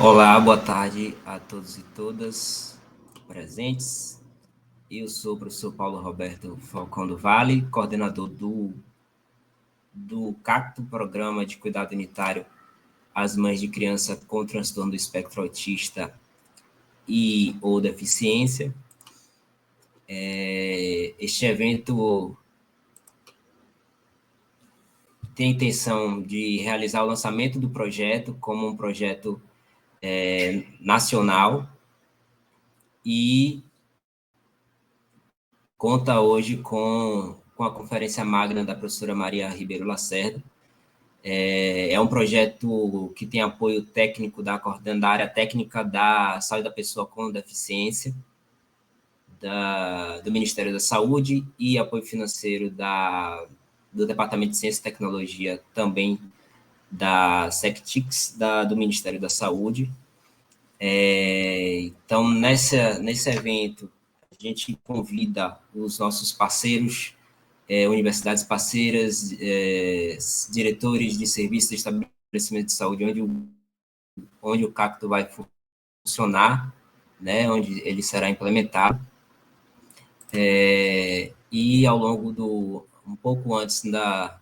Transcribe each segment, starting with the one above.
Olá, boa tarde a todos e todas presentes. Eu sou o professor Paulo Roberto Falcão do Vale, coordenador do CACTO, Programa de Cuidado Unitário às Mães de Criança com Transtorno do Espectro Autista e ou Deficiência. Este evento tem a intenção de realizar o lançamento do projeto como um projeto nacional e conta hoje com a conferência magna da professora Maria Ribeiro Lacerda. É um projeto que tem apoio técnico da área técnica da saúde da pessoa com deficiência, do Ministério da Saúde e apoio financeiro do Departamento de Ciência e Tecnologia, também da SecTix, do Ministério da Saúde. Então, nesse evento, a gente convida os nossos parceiros, universidades parceiras, diretores de serviços de estabelecimento de saúde, onde o CACTO vai funcionar, né, onde ele será implementado. E ao longo um pouco antes da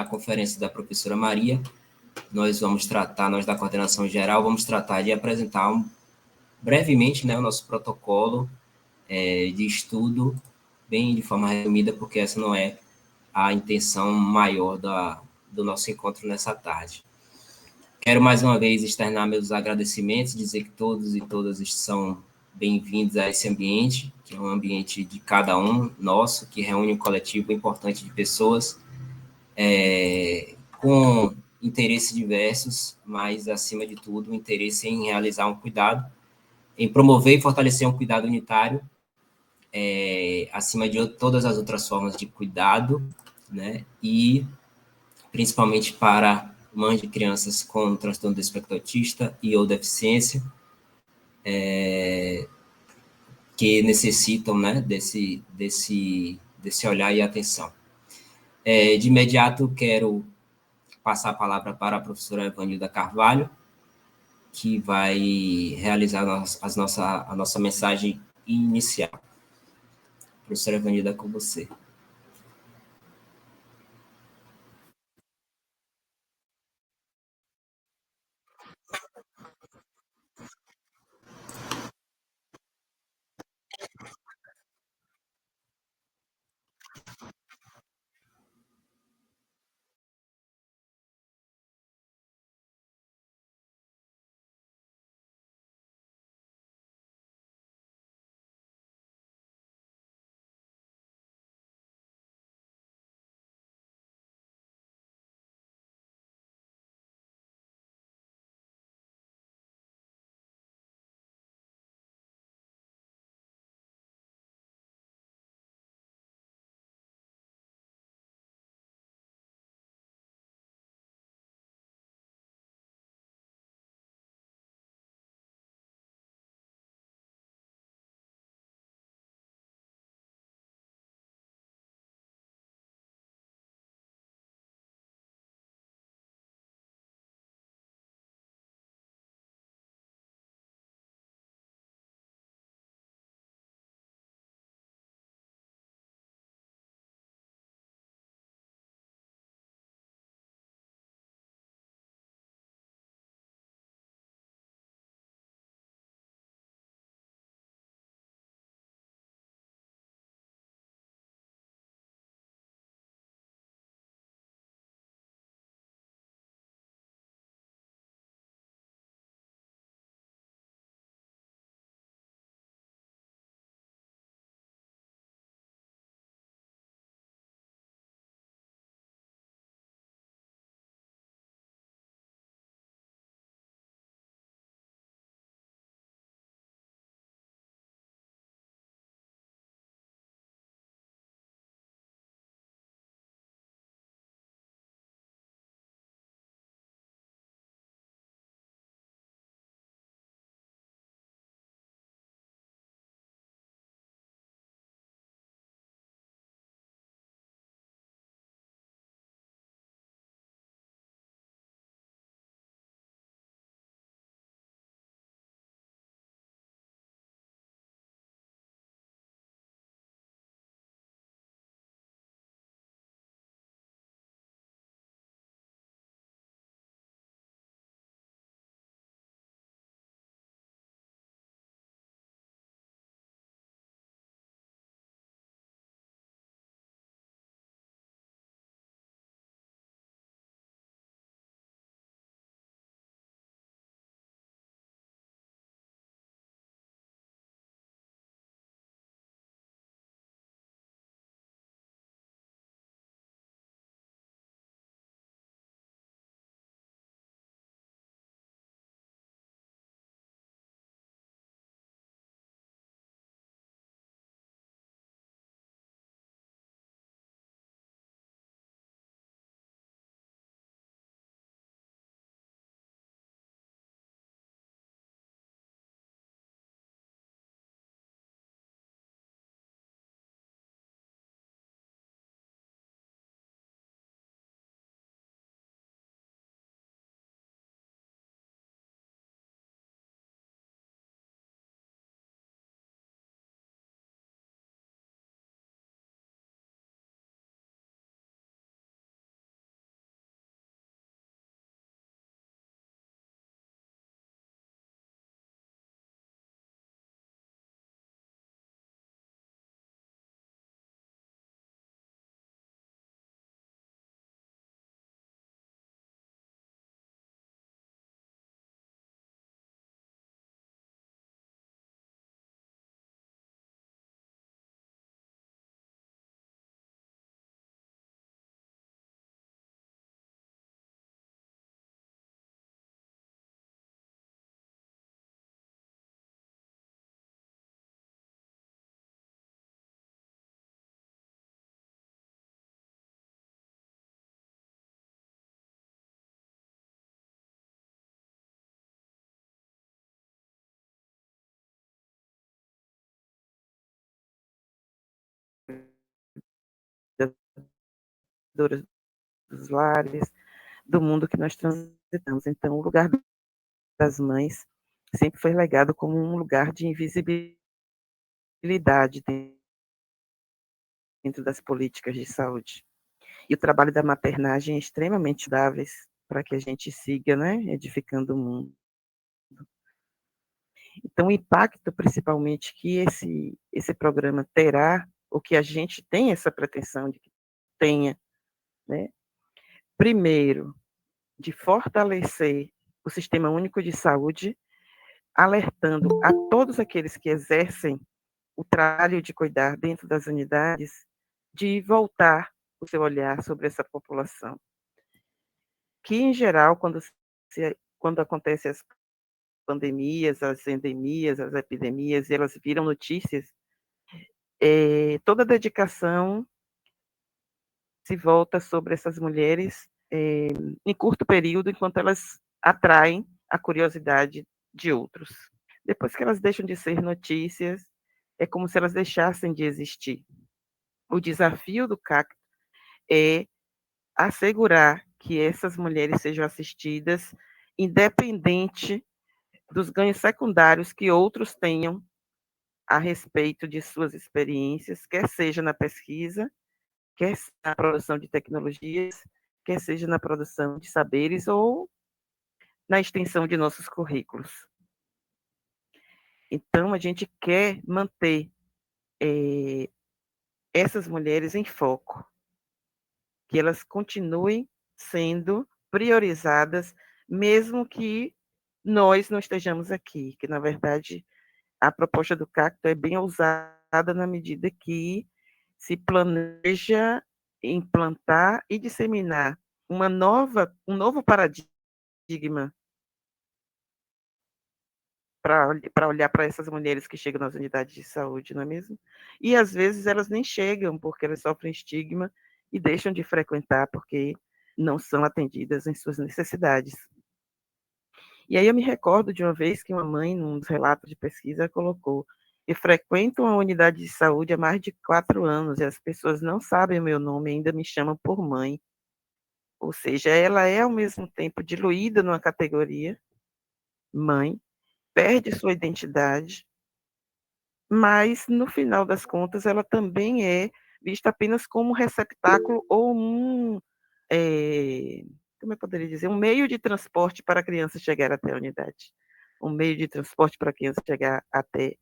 conferência da professora Maria, nós da coordenação geral, vamos tratar de apresentar brevemente, né, o nosso protocolo de estudo, bem de forma resumida, porque essa não é a intenção maior do nosso encontro nessa tarde. Quero mais uma vez externar meus agradecimentos, dizer que todos e todas são bem-vindos a esse ambiente, que é um ambiente de cada um nosso, que reúne um coletivo importante de pessoas com interesses diversos, mas, acima de tudo, o interesse em realizar um cuidado, em promover e fortalecer um cuidado unitário, acima de todas as outras formas de cuidado, né? E principalmente para mães de crianças com transtorno do espectro autista e ou deficiência, que necessitam, né, desse olhar e atenção. De imediato, quero passar a palavra para a professora Evanilda Carvalho, que vai realizar a nossa mensagem inicial. Professora Evanilda, é com você. trabalhadoras dos lares, do mundo que nós transitamos. Então, o lugar das mães sempre foi legado como um lugar de invisibilidade dentro das políticas de saúde. E o trabalho da maternagem é extremamente dáveis para que a gente siga, né, edificando o mundo. Então, o impacto, principalmente, que esse programa terá, ou que a gente tem essa pretensão de que tenha, né, primeiro, de fortalecer o Sistema Único de Saúde, alertando a todos aqueles que exercem o trabalho de cuidar dentro das unidades, de voltar o seu olhar sobre essa população. Que, em geral, quando acontecem as pandemias, as endemias, as epidemias, e elas viram notícias, toda a dedicação se volta sobre essas mulheres em curto período, enquanto elas atraem a curiosidade de outros. Depois que elas deixam de ser notícias, é como se elas deixassem de existir. O desafio do CAC é assegurar que essas mulheres sejam assistidas, independente dos ganhos secundários que outros tenham a respeito de suas experiências, quer seja na pesquisa, quer seja na produção de tecnologias, quer seja na produção de saberes ou na extensão de nossos currículos. Então, a gente quer manter essas mulheres em foco, que elas continuem sendo priorizadas, mesmo que nós não estejamos aqui, que, na verdade, a proposta do Cacto é bem ousada na medida que se planeja implantar e disseminar um novo paradigma para olhar para essas mulheres que chegam nas unidades de saúde, não é mesmo? E às vezes elas nem chegam porque elas sofrem estigma e deixam de frequentar porque não são atendidas em suas necessidades. E aí eu me recordo de uma vez que uma mãe, num dos relatos de pesquisa, colocou: eu frequento uma unidade de saúde há mais de 4 anos e as pessoas não sabem o meu nome e ainda me chamam por mãe. Ou seja, ela é ao mesmo tempo diluída numa categoria, mãe, perde sua identidade, mas no final das contas ela também é vista apenas como um receptáculo ou como eu poderia dizer, um meio de transporte para a criança chegar até a unidade, um meio de transporte para a criança chegar até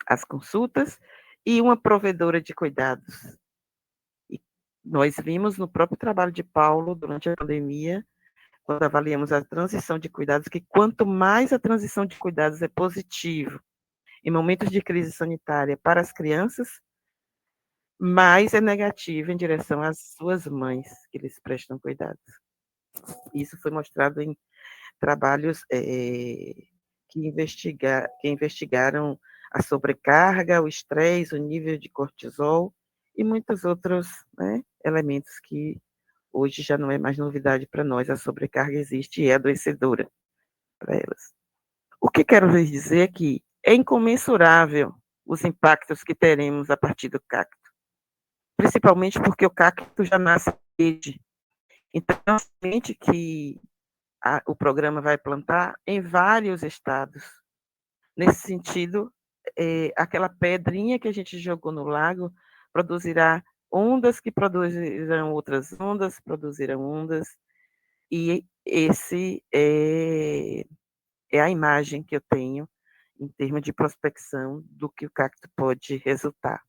as consultas e uma provedora de cuidados. E nós vimos no próprio trabalho de Paulo durante a pandemia, quando avaliamos a transição de cuidados, que quanto mais a transição de cuidados é positivo em momentos de crise sanitária para as crianças, mais é negativo em direção às suas mães que lhes prestam cuidados. Isso foi mostrado em trabalhos que investigaram a sobrecarga, o estresse, o nível de cortisol e muitos outros, né, elementos que hoje já não é mais novidade para nós. A sobrecarga existe e é adoecedora para elas. O que quero lhes dizer é que é incomensurável os impactos que teremos a partir do cacto, principalmente porque o cacto já nasce rede. Então, a semente que o programa vai plantar em vários estados. Nesse sentido, aquela pedrinha que a gente jogou no lago produzirá ondas que produzirão outras ondas, produzirão ondas, e esse é a imagem que eu tenho em termos de prospecção do que o cacto pode resultar.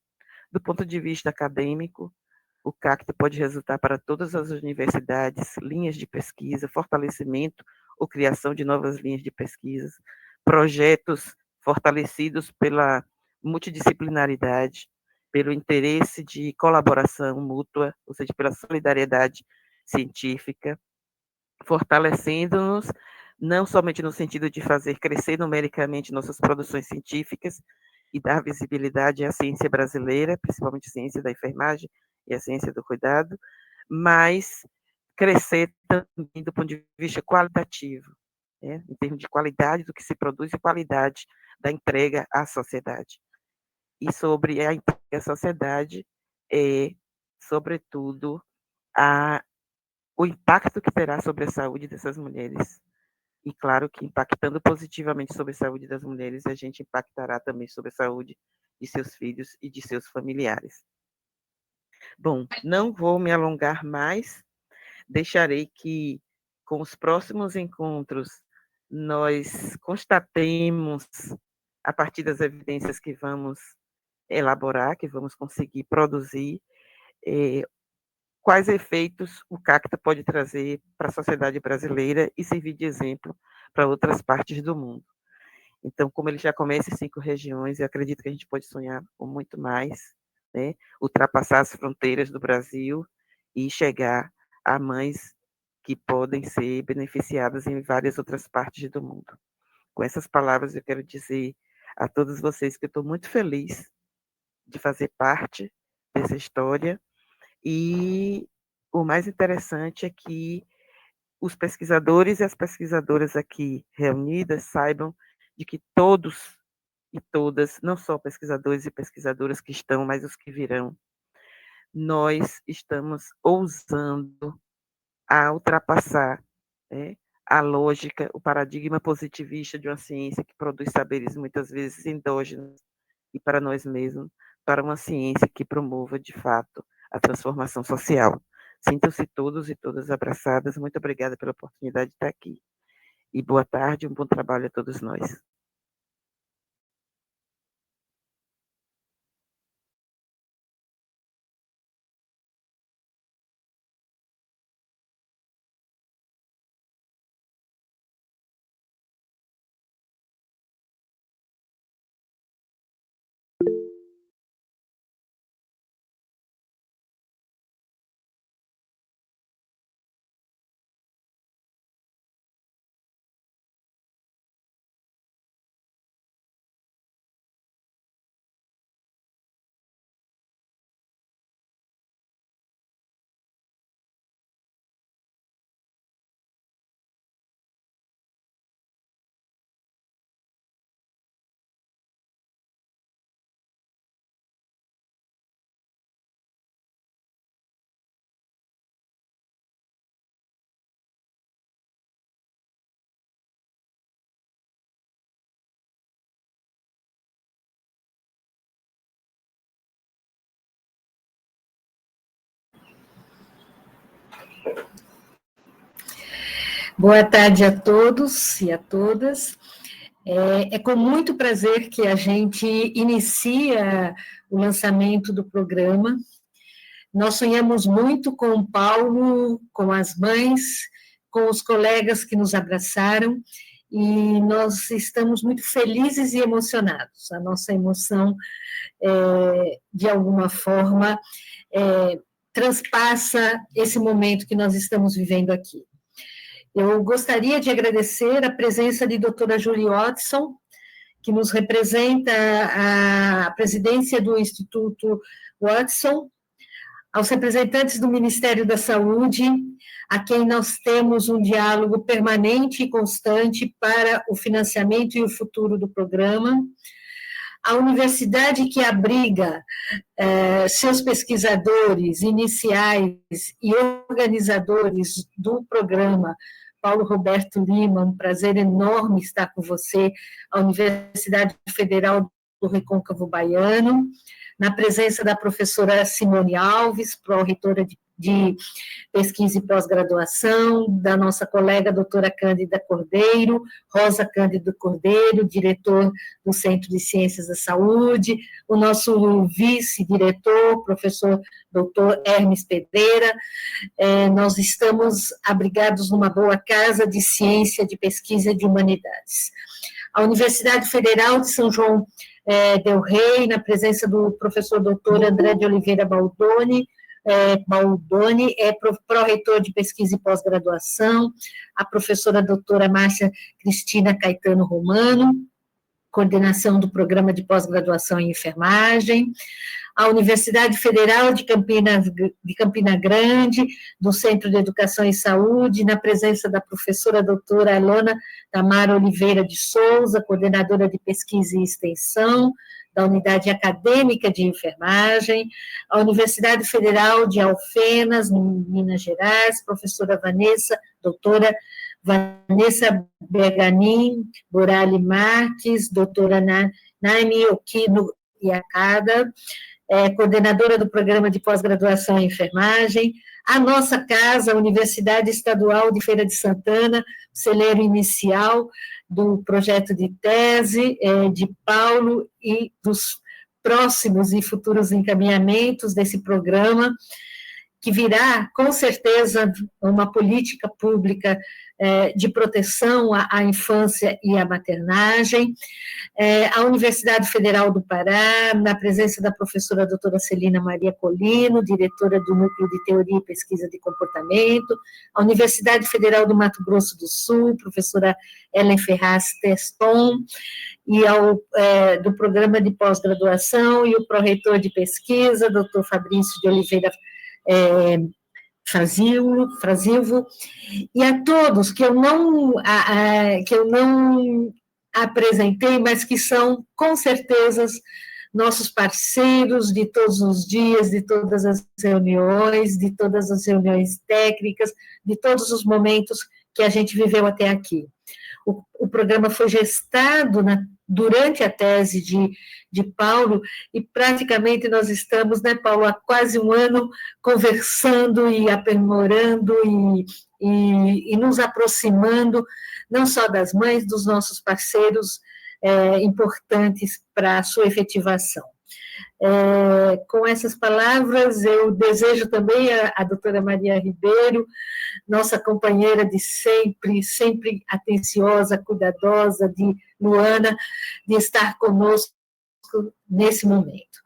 Do ponto de vista acadêmico, o CACT pode resultar para todas as universidades, linhas de pesquisa, fortalecimento ou criação de novas linhas de pesquisa, projetos fortalecidos pela multidisciplinaridade, pelo interesse de colaboração mútua, ou seja, pela solidariedade científica, fortalecendo-nos não somente no sentido de fazer crescer numericamente nossas produções científicas e dar visibilidade à ciência brasileira, principalmente a ciência da enfermagem e a ciência do cuidado, mas crescer também do ponto de vista qualitativo, né, em termos de qualidade do que se produz e qualidade da entrega à sociedade. E sobre a entrega à sociedade, sobretudo, o impacto que terá sobre a saúde dessas mulheres. E claro que impactando positivamente sobre a saúde das mulheres, a gente impactará também sobre a saúde de seus filhos e de seus familiares. Bom, não vou me alongar mais, deixarei que, com os próximos encontros, nós constatemos, a partir das evidências que vamos elaborar, que vamos conseguir produzir, quais efeitos o CACTA pode trazer para a sociedade brasileira e servir de exemplo para outras partes do mundo. Então, como ele já começa em 5 regiões, eu acredito que a gente pode sonhar com muito mais, né? Ultrapassar as fronteiras do Brasil e chegar a mães que podem ser beneficiadas em várias outras partes do mundo. Com essas palavras, eu quero dizer a todos vocês que eu estou muito feliz de fazer parte dessa história, e o mais interessante é que os pesquisadores e as pesquisadoras aqui reunidas saibam de que todos e todas, não só pesquisadores e pesquisadoras que estão, mas os que virão, nós estamos ousando a ultrapassar, né, a lógica, o paradigma positivista de uma ciência que produz saberes muitas vezes endógenos e para nós mesmos, para uma ciência que promova, de fato, a transformação social. Sintam-se todos e todas abraçadas. Muito obrigada pela oportunidade de estar aqui. E boa tarde, um bom trabalho a todos nós. Boa tarde a todos e a todas. É com muito prazer que a gente inicia o lançamento do programa. Nós sonhamos muito com o Paulo, com as mães, com os colegas que nos abraçaram, e nós estamos muito felizes e emocionados. A nossa emoção, de alguma forma, transpassa esse momento que nós estamos vivendo aqui. Eu gostaria de agradecer a presença de doutora Julie Watson, que nos representa a presidência do Instituto Watson, aos representantes do Ministério da Saúde, a quem nós temos um diálogo permanente e constante para o financiamento e o futuro do programa, a universidade que abriga seus pesquisadores iniciais e organizadores do programa, Paulo Roberto Lima, um prazer enorme estar com você, a Universidade Federal do Recôncavo Baiano, na presença da professora Simone Alves, pró-reitora de pesquisa e pós-graduação, da nossa colega doutora Cândida Cordeiro, Rosa Cândido Cordeiro, diretor do Centro de Ciências da Saúde, o nosso vice-diretor, professor doutor Hermes Pedreira. Nós estamos abrigados numa boa casa de ciência, de pesquisa e de humanidades. A Universidade Federal de São João del Rei, na presença do professor doutor André de Oliveira Baldoni, é pró-reitor de pesquisa e pós-graduação, a professora doutora Márcia Cristina Caetano Romano, coordenação do programa de pós-graduação em enfermagem, a Universidade Federal de Campina Grande, do Centro de Educação e Saúde, na presença da professora doutora Alona Tamara Oliveira de Souza, coordenadora de pesquisa e extensão, da Unidade Acadêmica de Enfermagem, a Universidade Federal de Alfenas, em Minas Gerais, professora Vanessa, doutora Vanessa Berganin, Borali Marques, doutora Naime Okino Iacada, coordenadora do Programa de Pós-Graduação em Enfermagem, a nossa casa, a Universidade Estadual de Feira de Santana, celeiro inicial do projeto de tese de Paulo e dos próximos e futuros encaminhamentos desse programa, que virá, com certeza, uma política pública de proteção à infância e à maternagem. A Universidade Federal do Pará, na presença da professora doutora Celina Maria Colino, diretora do Núcleo de Teoria e Pesquisa de Comportamento, a Universidade Federal do Mato Grosso do Sul, professora Ellen Ferraz Teston, e do Programa de Pós-Graduação, e o pró-reitor de pesquisa, doutor Fabrício de Oliveira Frasilvo, e a todos que eu não apresentei, mas que são, com certeza, nossos parceiros de todos os dias, de todas as reuniões técnicas, de todos os momentos que a gente viveu até aqui. O programa foi gestado durante a tese de Paulo, e praticamente nós estamos, né, Paulo, há quase um ano conversando e aprimorando e nos aproximando, não só das mães, dos nossos parceiros importantes para a sua efetivação. Com essas palavras, eu desejo também a doutora Maria Ribeiro, nossa companheira de sempre, sempre atenciosa, cuidadosa, de Luana, de estar conosco nesse momento.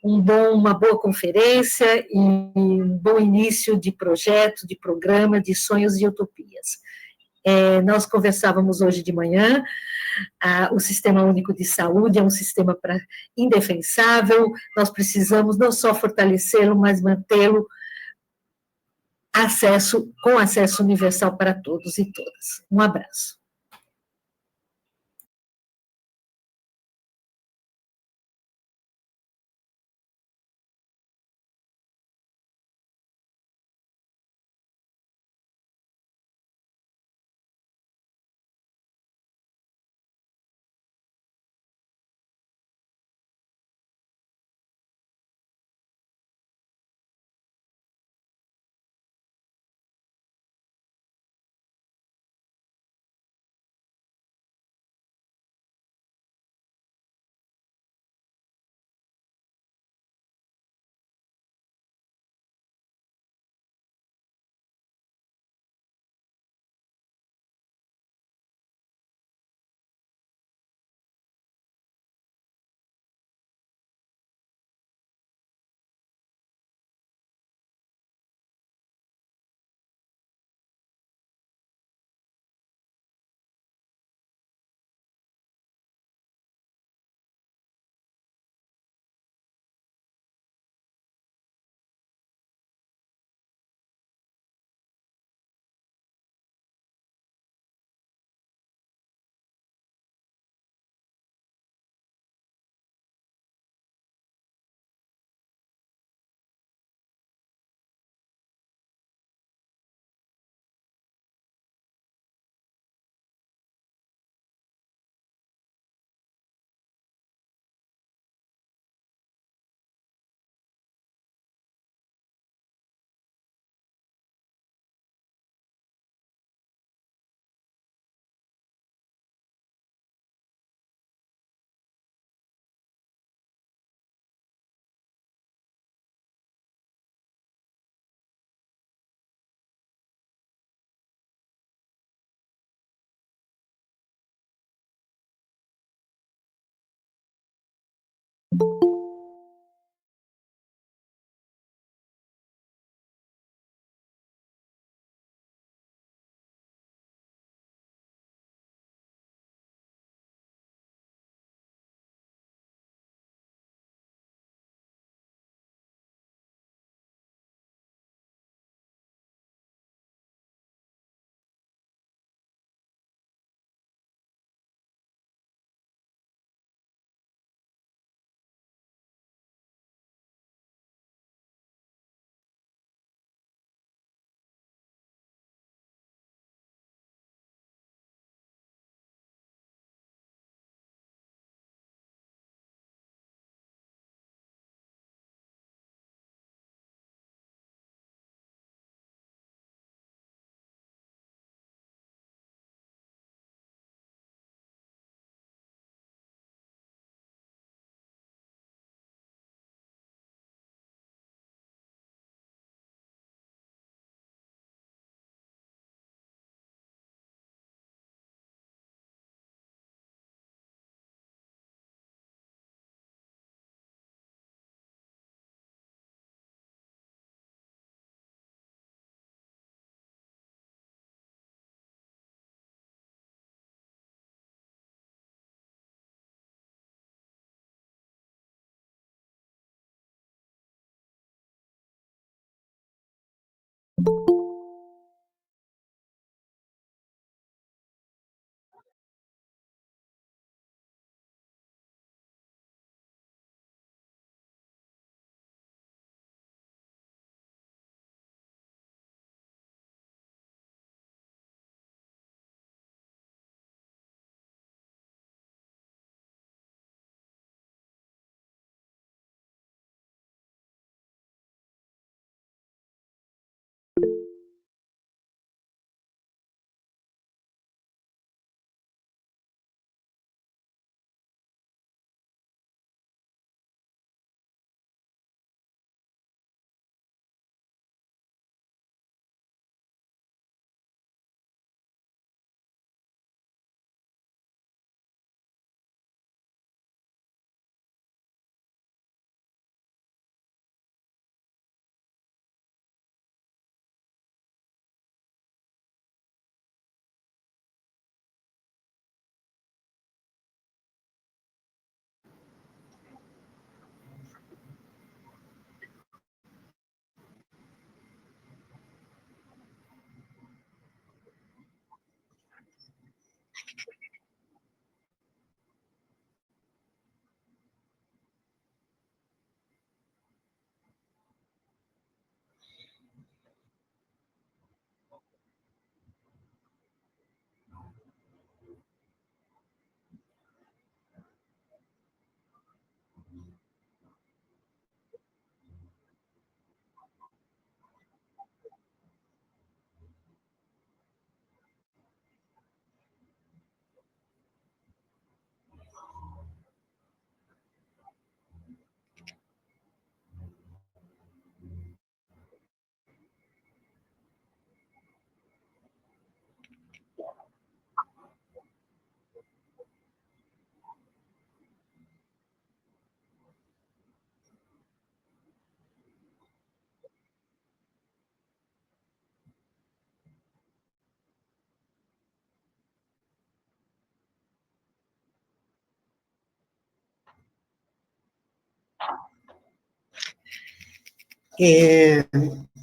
Uma boa conferência e um bom início de projeto, de programa, de sonhos e utopias. Nós conversávamos hoje de manhã, o Sistema Único de Saúde é um sistema indefensável, nós precisamos não só fortalecê-lo, mas mantê-lo com acesso universal para todos e todas. Um abraço.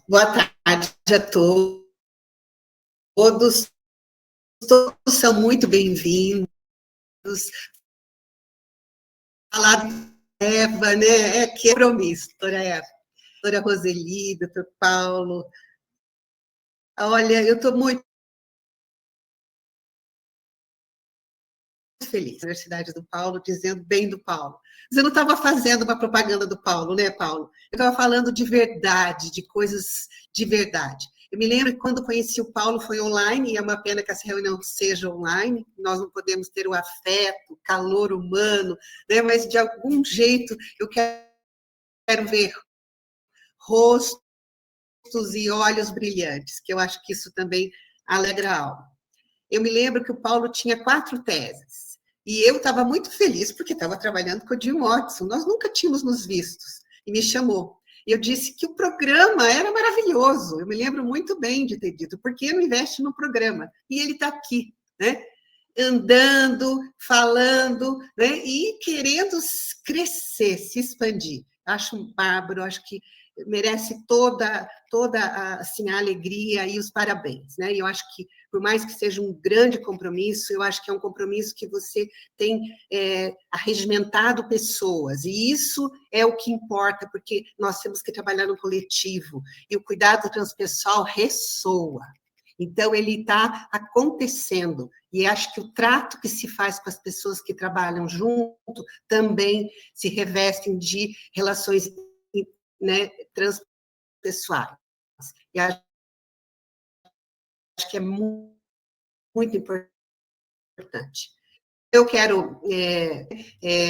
Boa tarde a todos. Todos são muito bem-vindos. Falar de Eva, né? Que compromisso, doutora Eva, doutora Roseli, doutor Paulo. Olha, eu estou muito feliz na Universidade do Paulo, dizendo bem do Paulo. Mas eu não estava fazendo uma propaganda do Paulo, né, Paulo? Eu estava falando de verdade, de coisas de verdade. Eu me lembro que quando conheci o Paulo foi online, e é uma pena que essa reunião seja online, nós não podemos ter o afeto, o calor humano, né? Mas de algum jeito eu quero ver rostos e olhos brilhantes, que eu acho que isso também alegra a alma. Eu me lembro que o Paulo tinha 4 teses, e eu estava muito feliz, porque estava trabalhando com o Jim Watson, nós nunca tínhamos nos vistos, e me chamou. E eu disse que o programa era maravilhoso, eu me lembro muito bem de ter dito, por que não investe no programa? E ele está aqui, né? Andando, falando, né? E querendo crescer, se expandir. Acho bárbaro, acho que merece toda assim, a alegria e os parabéns, né? E eu acho que, por mais que seja um grande compromisso, eu acho que é um compromisso que você tem arregimentado pessoas, e isso é o que importa, porque nós temos que trabalhar no coletivo, e o cuidado transpessoal ressoa. Então, ele está acontecendo, e acho que o trato que se faz com as pessoas que trabalham junto também se revestem de relações, né, transpessoais. E acho que é muito importante. Eu quero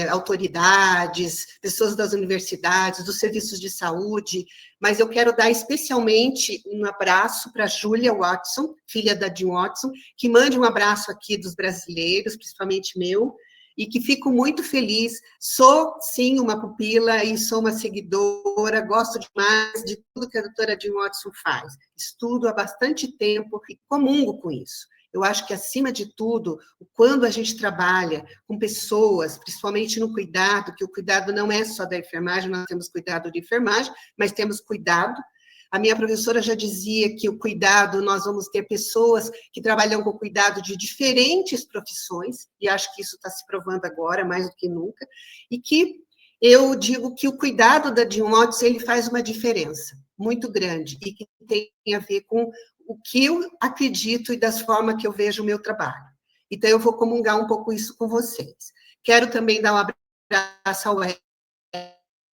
autoridades, pessoas das universidades, dos serviços de saúde, mas eu quero dar especialmente um abraço para a Júlia Watson, filha da Jim Watson, que mande um abraço aqui dos brasileiros, principalmente meu, e que fico muito feliz. Sou, sim, uma pupila e sou uma seguidora, gosto demais de tudo que a doutora Jim Watson faz. Estudo há bastante tempo e comungo com isso. Eu acho que, acima de tudo, quando a gente trabalha com pessoas, principalmente no cuidado, que o cuidado não é só da enfermagem, nós temos cuidado de enfermagem, mas temos cuidado. A minha professora já dizia que o cuidado, nós vamos ter pessoas que trabalham com cuidado de diferentes profissões, e acho que isso está se provando agora, mais do que nunca, e que eu digo que o cuidado da Jim Watson, ele faz uma diferença muito grande, e que tem a ver com o que eu acredito e das formas que eu vejo o meu trabalho. Então, eu vou comungar um pouco isso com vocês. Quero também dar um abraço ao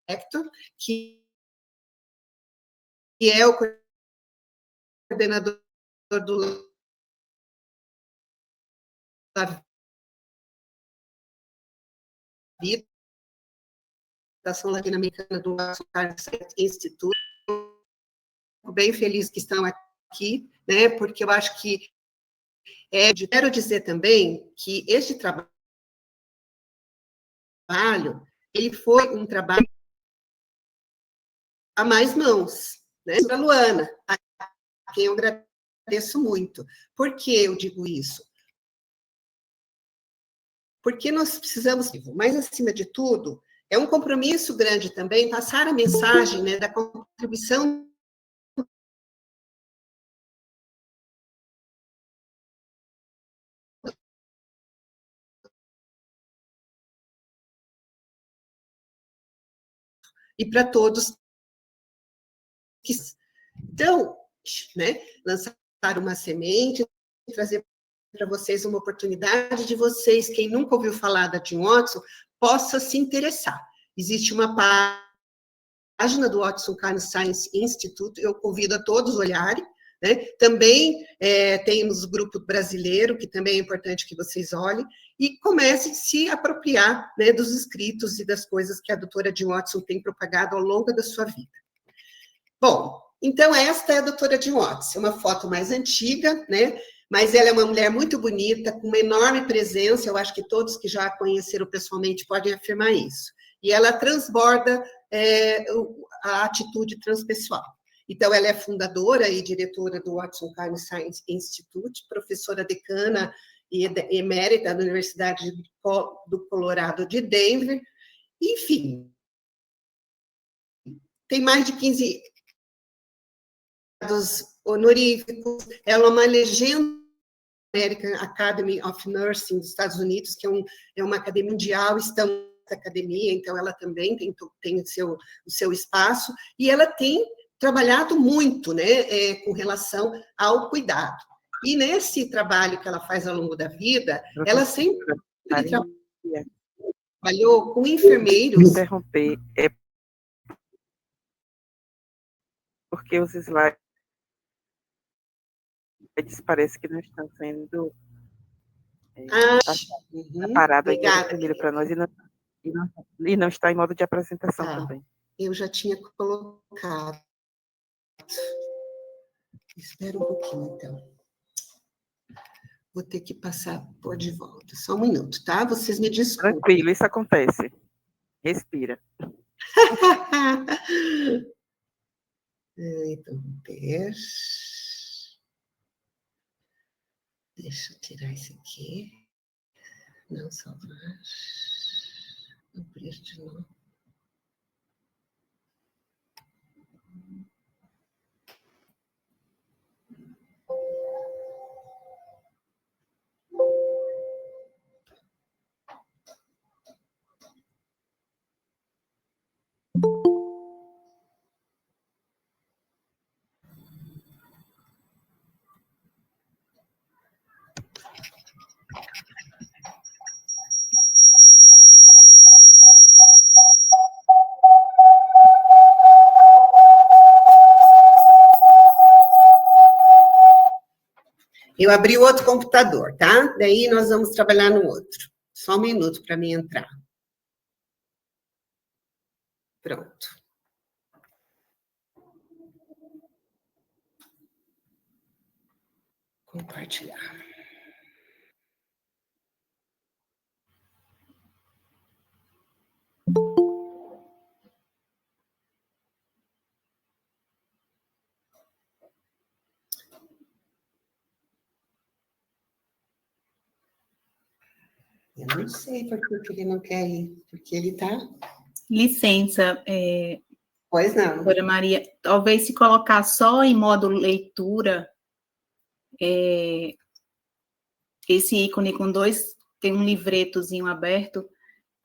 Hector, que é o coordenador do vida, da Ação Latino-Americana do Instituto. Fico bem feliz que estão aqui, né, porque eu acho que quero dizer também que este trabalho, ele foi um trabalho a mais mãos, né? A Luana, a quem eu agradeço muito. Por que eu digo isso? Porque nós precisamos, mas, acima de tudo, é um compromisso grande também passar a mensagem, né, da contribuição e para todos que... Então, né, lançar uma semente, trazer para vocês uma oportunidade de vocês, quem nunca ouviu falar da Jim Watson, possa se interessar. Existe uma página do Watson Carnes Science Institute, eu convido a todos olharem, né? Também temos o grupo brasileiro, que também é importante que vocês olhem, e comecem a se apropriar, né, dos escritos e das coisas que a doutora Jim Watson tem propagado ao longo da sua vida. Bom, então esta é a doutora Jim Watson, uma foto mais antiga, né? Mas ela é uma mulher muito bonita, com uma enorme presença, eu acho que todos que já a conheceram pessoalmente podem afirmar isso. E ela transborda a atitude transpessoal. Então, ela é fundadora e diretora do Watson Carnes Science Institute, professora decana e emérita da Universidade do Colorado de Denver. Enfim, tem mais de 15 honoríficos, ela é uma legenda American Academy of Nursing dos Estados Unidos, que é uma academia mundial, estamos nessa academia, então ela também tem o seu espaço, e ela tem trabalhado muito, né, com relação ao cuidado. E nesse trabalho que ela faz ao longo da vida, ela sempre trabalhou com enfermeiros. Interromper, porque os slides parece que não estão sendo parado ainda primeiro para nós e não está em modo de apresentação também. Eu já tinha colocado. Espera um pouquinho, então. Vou ter que pôr de volta. Só um minuto, tá? Vocês me desculpem. Tranquilo, isso acontece. Respira. Então, deixa eu tirar isso aqui. Não salvar. Abrir de novo. Eu abri o outro computador, tá? Daí nós vamos trabalhar no outro. Só um minuto para mim entrar. Pronto. Compartilhar. Eu não sei por que ele não quer ir, porque ele está... Licença, Pois não. doutora Maria, talvez se colocar só em modo leitura, esse ícone com tem um livretozinho aberto,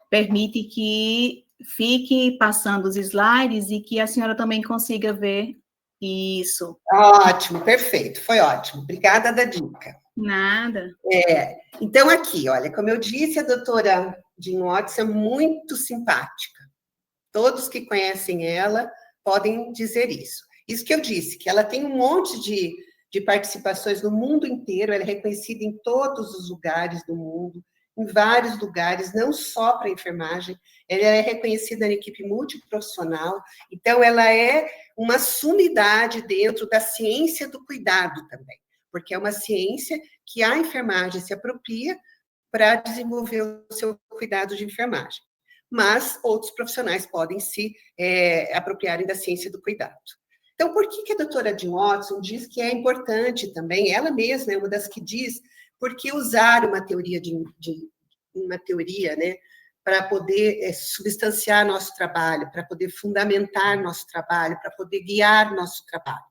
permite que fique passando os slides e que a senhora também consiga ver isso. Ótimo, perfeito, foi ótimo. Obrigada da dica. Nada. Então, aqui, olha, como eu disse, a doutora Jean Watts é muito simpática. Todos que conhecem ela podem dizer isso. Isso que eu disse, que ela tem um monte de participações no mundo inteiro, ela é reconhecida em todos os lugares do mundo, em vários lugares, não só para a enfermagem, ela é reconhecida na equipe multiprofissional, então ela é uma sumidade dentro da ciência do cuidado também, porque é uma ciência que a enfermagem se apropria para desenvolver o seu cuidado de enfermagem. Mas outros profissionais podem se apropriarem da ciência do cuidado. Então, por que a doutora Jean Watson diz que é importante também, ela mesma é uma das que diz, porque usar uma teoria, né, para poder substanciar nosso trabalho, para poder fundamentar nosso trabalho, para poder guiar nosso trabalho.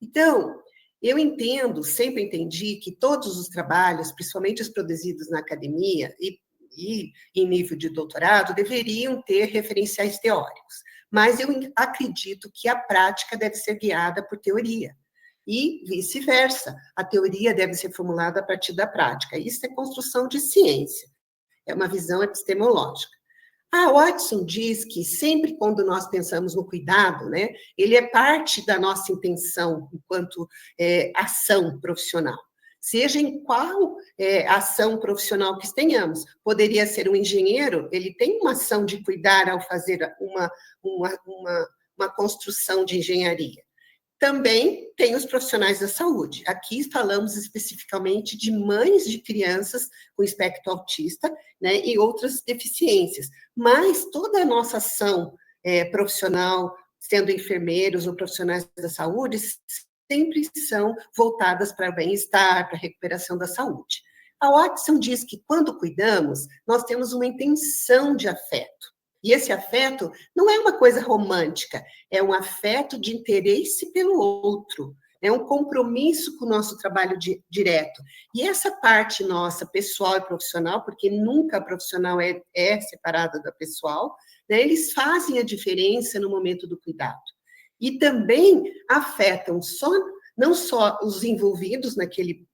Então, eu entendo, sempre entendi que todos os trabalhos, principalmente os produzidos na academia e em nível de doutorado, deveriam ter referenciais teóricos. Mas eu acredito que a prática deve ser guiada por teoria. E vice-versa, a teoria deve ser formulada a partir da prática. Isso é construção de ciência, é uma visão epistemológica. A Watson diz que sempre quando nós pensamos no cuidado, né, ele é parte da nossa intenção enquanto ação profissional. Seja em qual ação profissional que tenhamos. Poderia ser um engenheiro, ele tem uma ação de cuidar ao fazer uma construção de engenharia. Também tem os profissionais da saúde. Aqui falamos especificamente de mães de crianças com espectro autista, né, e outras deficiências. Mas toda a nossa ação profissional, sendo enfermeiros ou profissionais da saúde, sempre são voltadas para o bem-estar, para a recuperação da saúde. A Watson diz que quando cuidamos, nós temos uma intenção de afeto. E esse afeto não é uma coisa romântica, é um afeto de interesse pelo outro, é um compromisso com o nosso trabalho direto. E essa parte nossa, pessoal e profissional, porque nunca a profissional é separada da pessoal, né, eles fazem a diferença no momento do cuidado. E também afetam não só os envolvidos naquele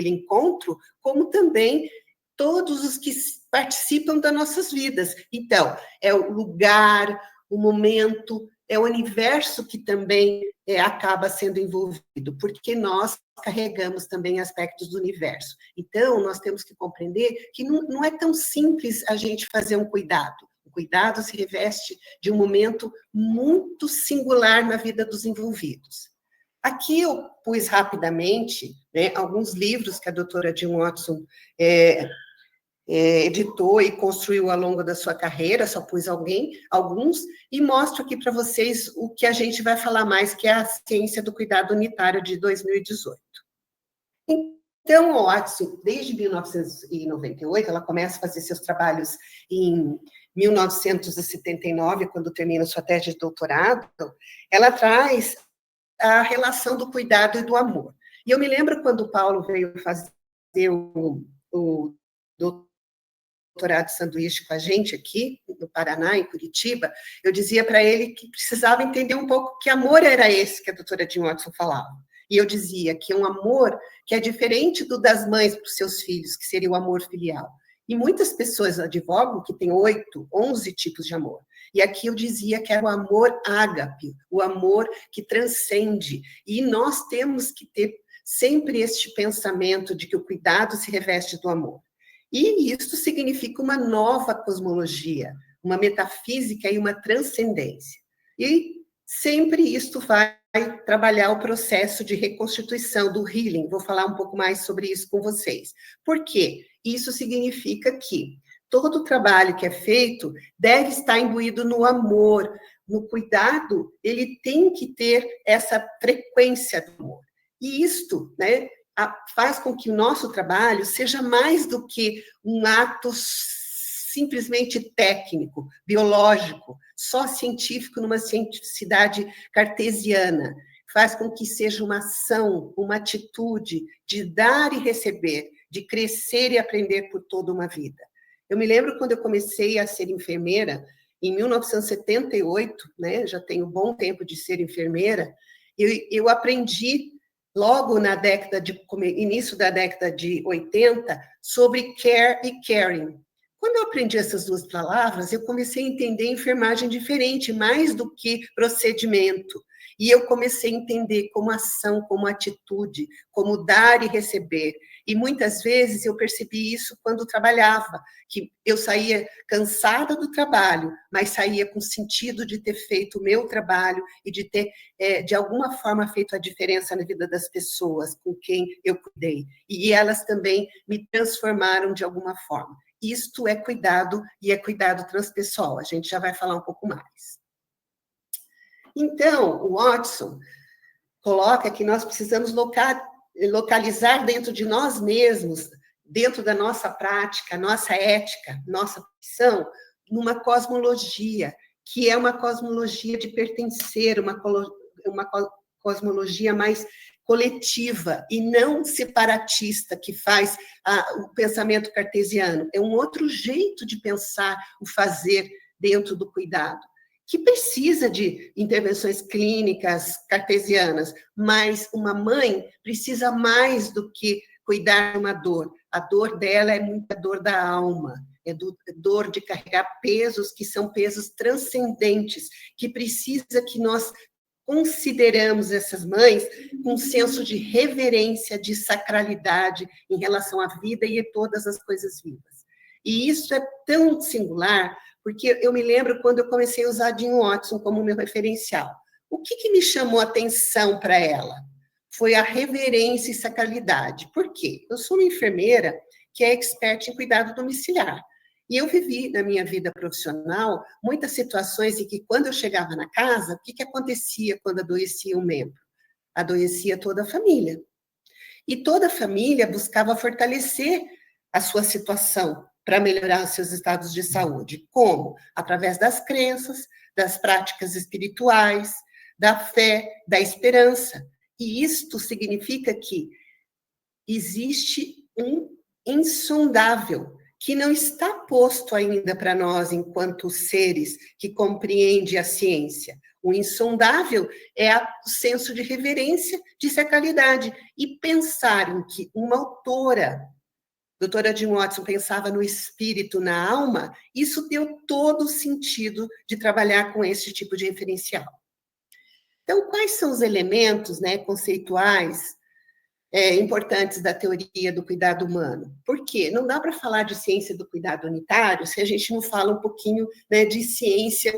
encontro, como também todos os que participam das nossas vidas. Então, é o lugar, o momento, é o universo que também acaba sendo envolvido, porque nós carregamos também aspectos do universo. Então, nós temos que compreender que não é tão simples a gente fazer um cuidado. O cuidado se reveste de um momento muito singular na vida dos envolvidos. Aqui eu pus rapidamente, né, alguns livros que a doutora Jean Watson editou e construiu ao longo da sua carreira, só pus alguns, e mostro aqui para vocês o que a gente vai falar mais, que é a Ciência do Cuidado Unitário de 2018. Então, a Watson, desde 1998, ela começa a fazer seus trabalhos em 1979, quando termina sua tese de doutorado, ela traz a relação do cuidado e do amor. E eu me lembro quando o Paulo veio fazer o doutorado de sanduíche com a gente aqui, no Paraná, em Curitiba, eu dizia para ele que precisava entender um pouco que amor era esse que a doutora Jean Watson falava. E eu dizia que é um amor que é diferente do das mães para os seus filhos, que seria o amor filial. E muitas pessoas advogam que tem 8, 11 tipos de amor. E aqui eu dizia que era o amor ágape, o amor que transcende. E nós temos que ter sempre este pensamento de que o cuidado se reveste do amor. E isso significa uma nova cosmologia, uma metafísica e uma transcendência. E sempre isto vai trabalhar o processo de reconstituição, do healing. Vou falar um pouco mais sobre isso com vocês. Por quê? Isso significa que todo o trabalho que é feito deve estar imbuído no amor, no cuidado, ele tem que ter essa frequência do amor. E isto, né, faz com que o nosso trabalho seja mais do que um ato simplesmente técnico, biológico, só científico numa cientificidade cartesiana. Faz com que seja uma ação, uma atitude de dar e receber, de crescer e aprender por toda uma vida. Eu me lembro quando eu comecei a ser enfermeira, em 1978, né, já tenho um bom tempo de ser enfermeira, eu aprendi logo na início da década de 80, sobre care e caring. Quando eu aprendi essas duas palavras, eu comecei a entender enfermagem diferente, mais do que procedimento. E eu comecei a entender como ação, como atitude, como dar e receber. E muitas vezes eu percebi isso quando trabalhava, que eu saía cansada do trabalho, mas saía com sentido de ter feito o meu trabalho e de ter, de alguma forma, feito a diferença na vida das pessoas com quem eu cuidei. E elas também me transformaram de alguma forma. Isto é cuidado, e é cuidado transpessoal. A gente já vai falar um pouco mais. Então, o Watson coloca que nós precisamos localizar dentro de nós mesmos, dentro da nossa prática, nossa ética, nossa profissão, numa cosmologia, que é uma cosmologia de pertencer, uma cosmologia mais coletiva e não separatista, que faz o pensamento cartesiano. É um outro jeito de pensar o fazer dentro do cuidado, que precisa de intervenções clínicas cartesianas, mas uma mãe precisa mais do que cuidar de uma dor. A dor dela é muita dor da alma, é dor de carregar pesos que são pesos transcendentes, que precisa que nós consideramos essas mães com um senso de reverência, de sacralidade em relação à vida e a todas as coisas vivas. E isso é tão singular, porque eu me lembro quando eu comecei a usar Jean Watson como meu referencial. O que me chamou a atenção para ela? Foi a reverência e sacralidade. Por quê? Eu sou uma enfermeira que é expert em cuidado domiciliar. E eu vivi, na minha vida profissional, muitas situações em que, quando eu chegava na casa, o que acontecia quando adoecia um membro? Adoecia toda a família. E toda a família buscava fortalecer a sua situação, para melhorar os seus estados de saúde. Como? Através das crenças, das práticas espirituais, da fé, da esperança. E isto significa que existe um insondável que não está posto ainda para nós enquanto seres que compreendem a ciência. O insondável é o senso de reverência de sacralidade. E pensar em que uma autora, doutora Jean Watson, pensava no espírito, na alma, isso deu todo o sentido de trabalhar com esse tipo de referencial. Então, quais são os elementos, né, conceituais importantes da teoria do cuidado humano? Por quê? Não dá para falar de ciência do cuidado unitário se a gente não fala um pouquinho, né, de ciência,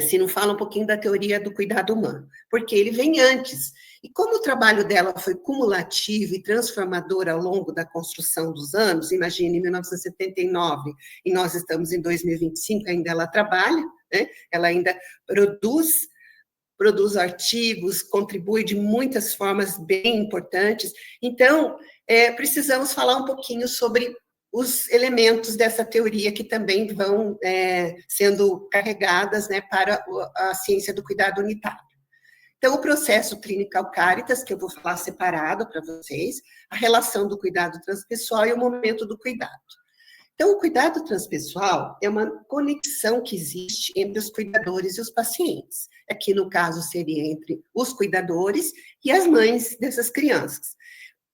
se não fala um pouquinho da teoria do cuidado humano, porque ele vem antes. E como o trabalho dela foi cumulativo e transformador ao longo da construção dos anos, imagine, em 1979, e nós estamos em 2025, ainda ela trabalha, né? Ela ainda produz artigos, contribui de muitas formas bem importantes. Então, precisamos falar um pouquinho sobre os elementos dessa teoria que também vão sendo carregadas, né, para a ciência do cuidado unitário. Então, o processo Clinical Caritas, que eu vou falar separado para vocês, a relação do cuidado transpessoal e o momento do cuidado. Então, o cuidado transpessoal é uma conexão que existe entre os cuidadores e os pacientes. Aqui, no caso, seria entre os cuidadores e as mães dessas crianças,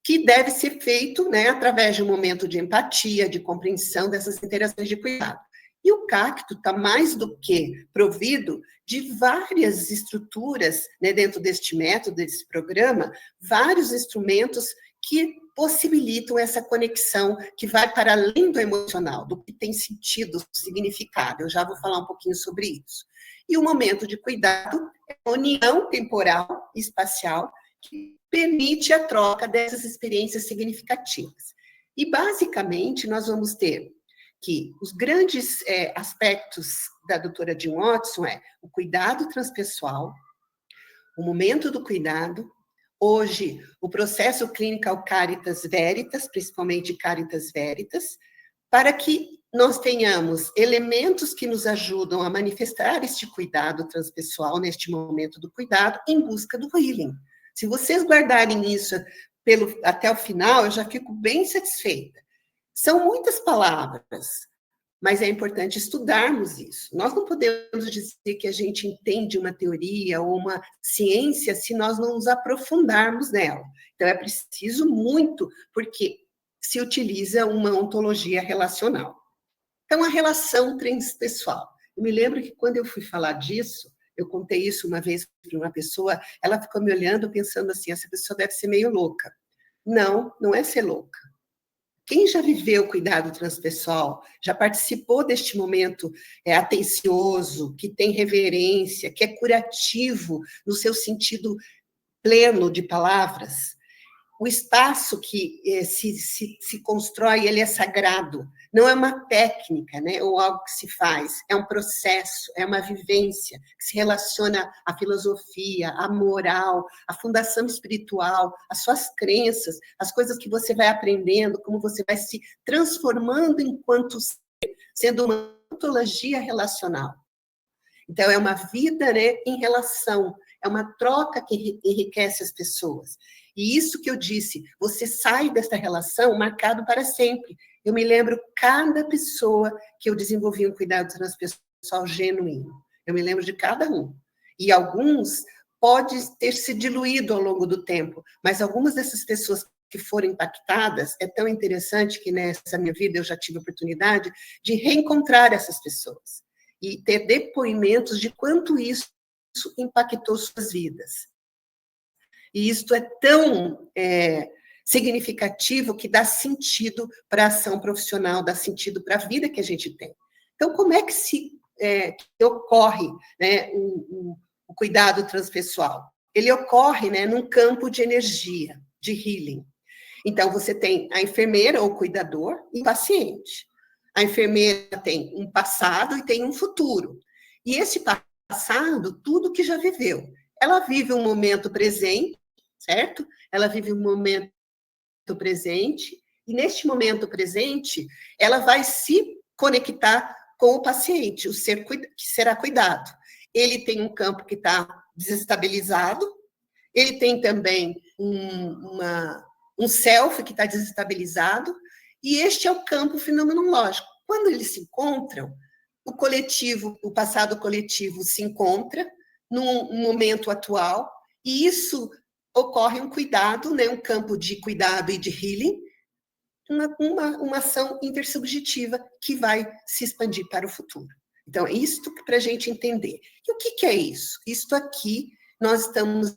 que deve ser feito, né, através de um momento de empatia, de compreensão dessas interações de cuidado. E o CACTO está mais do que provido de várias estruturas, né, dentro deste método, desse programa, vários instrumentos que possibilitam essa conexão que vai para além do emocional, do que tem sentido, significado. Eu já vou falar um pouquinho sobre isso. E o momento de cuidado é a união temporal e espacial que permite a troca dessas experiências significativas. E, basicamente, nós vamos ter que os grandes aspectos da doutora Jean Watson o cuidado transpessoal, o momento do cuidado, hoje, o processo Clinical Caritas Veritas, principalmente Caritas Veritas, para que nós tenhamos elementos que nos ajudam a manifestar este cuidado transpessoal, neste momento do cuidado, em busca do healing. Se vocês guardarem isso até o final, eu já fico bem satisfeita. São muitas palavras, mas é importante estudarmos isso. Nós não podemos dizer que a gente entende uma teoria ou uma ciência se nós não nos aprofundarmos nela. Então, é preciso muito, porque se utiliza uma ontologia relacional. Então, a relação transpessoal. Eu me lembro que quando eu fui falar disso, eu contei isso uma vez para uma pessoa, ela ficou me olhando, pensando assim, essa pessoa deve ser meio louca. Não, não é ser louca. Quem já viveu cuidado transpessoal, já participou deste momento atencioso, que tem reverência, que é curativo no seu sentido pleno de palavras, o espaço que se constrói, ele é sagrado. Não é uma técnica, né, ou algo que se faz, é um processo, é uma vivência que se relaciona à filosofia, à moral, à fundação espiritual, às suas crenças, às coisas que você vai aprendendo, como você vai se transformando enquanto ser, sendo uma ontologia relacional. Então, é uma vida, né, em relação, é uma troca que enriquece as pessoas. E isso que eu disse, você sai dessa relação marcado para sempre. Eu me lembro cada pessoa que eu desenvolvi um cuidado transpessoal genuíno. Eu me lembro de cada um. E alguns podem ter se diluído ao longo do tempo, mas algumas dessas pessoas que foram impactadas, é tão interessante que nessa minha vida eu já tive a oportunidade de reencontrar essas pessoas e ter depoimentos de quanto isso impactou suas vidas. E isto é tão significativo que dá sentido para a ação profissional, dá sentido para a vida que a gente tem. Então, como é que que ocorre, né, o cuidado transpessoal? Ele ocorre, né, num campo de energia, de healing. Então, você tem a enfermeira ou cuidador e o paciente. A enfermeira tem um passado e tem um futuro. E esse passado, tudo que já viveu. Ela vive um momento presente, certo? Ela vive um momento presente E neste momento presente, ela vai se conectar com o paciente, o ser que será cuidado. Ele tem um campo que está desestabilizado, ele tem também um self que está desestabilizado, e este é o campo fenomenológico. Quando eles se encontram, o coletivo, o passado coletivo se encontra num momento atual, e isso ocorre um cuidado, né, um campo de cuidado e de healing, uma ação intersubjetiva que vai se expandir para o futuro. Então, é isto para a gente entender. E o que é isso? Isto aqui, nós estamos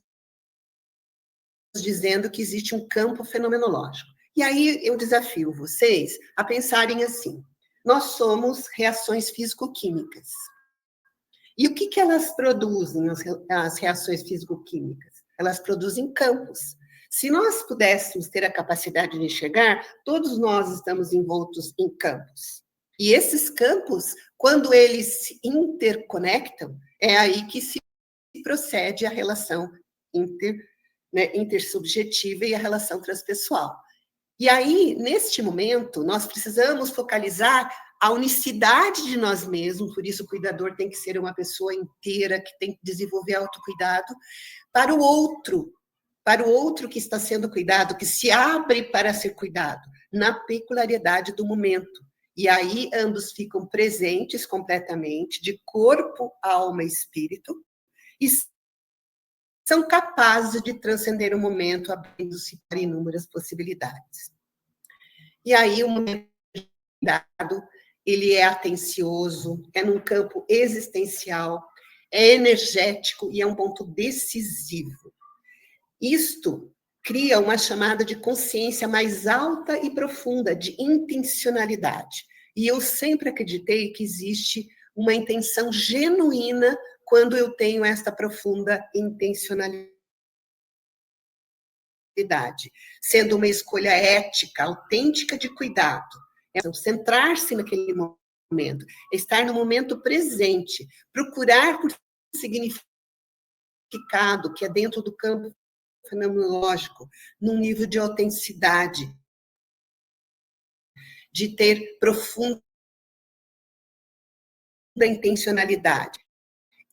dizendo que existe um campo fenomenológico. E aí eu desafio vocês a pensarem assim: nós somos reações físico-químicas. E o que elas produzem, as reações físico-químicas? Elas produzem campos. Se nós pudéssemos ter a capacidade de enxergar, todos nós estamos envoltos em campos. E esses campos, quando eles se interconectam, é aí que se procede a relação intersubjetiva e a relação transpessoal. E aí, neste momento, nós precisamos focalizar a unicidade de nós mesmos, por isso o cuidador tem que ser uma pessoa inteira, que tem que desenvolver autocuidado, para o outro que está sendo cuidado, que se abre para ser cuidado, na peculiaridade do momento. E aí, ambos ficam presentes completamente, de corpo, alma e espírito, e são capazes de transcender o momento, abrindo-se para inúmeras possibilidades. E aí, o momento de cuidado, ele é atencioso, é num campo existencial, é energético e é um ponto decisivo. Isto cria uma chamada de consciência mais alta e profunda, de intencionalidade. E eu sempre acreditei que existe uma intenção genuína quando eu tenho esta profunda intencionalidade, sendo uma escolha ética, autêntica de cuidado. Então, centrar-se naquele momento, estar no momento presente, procurar por significado que é dentro do campo fenomenológico, num nível de autenticidade, de ter profunda intencionalidade.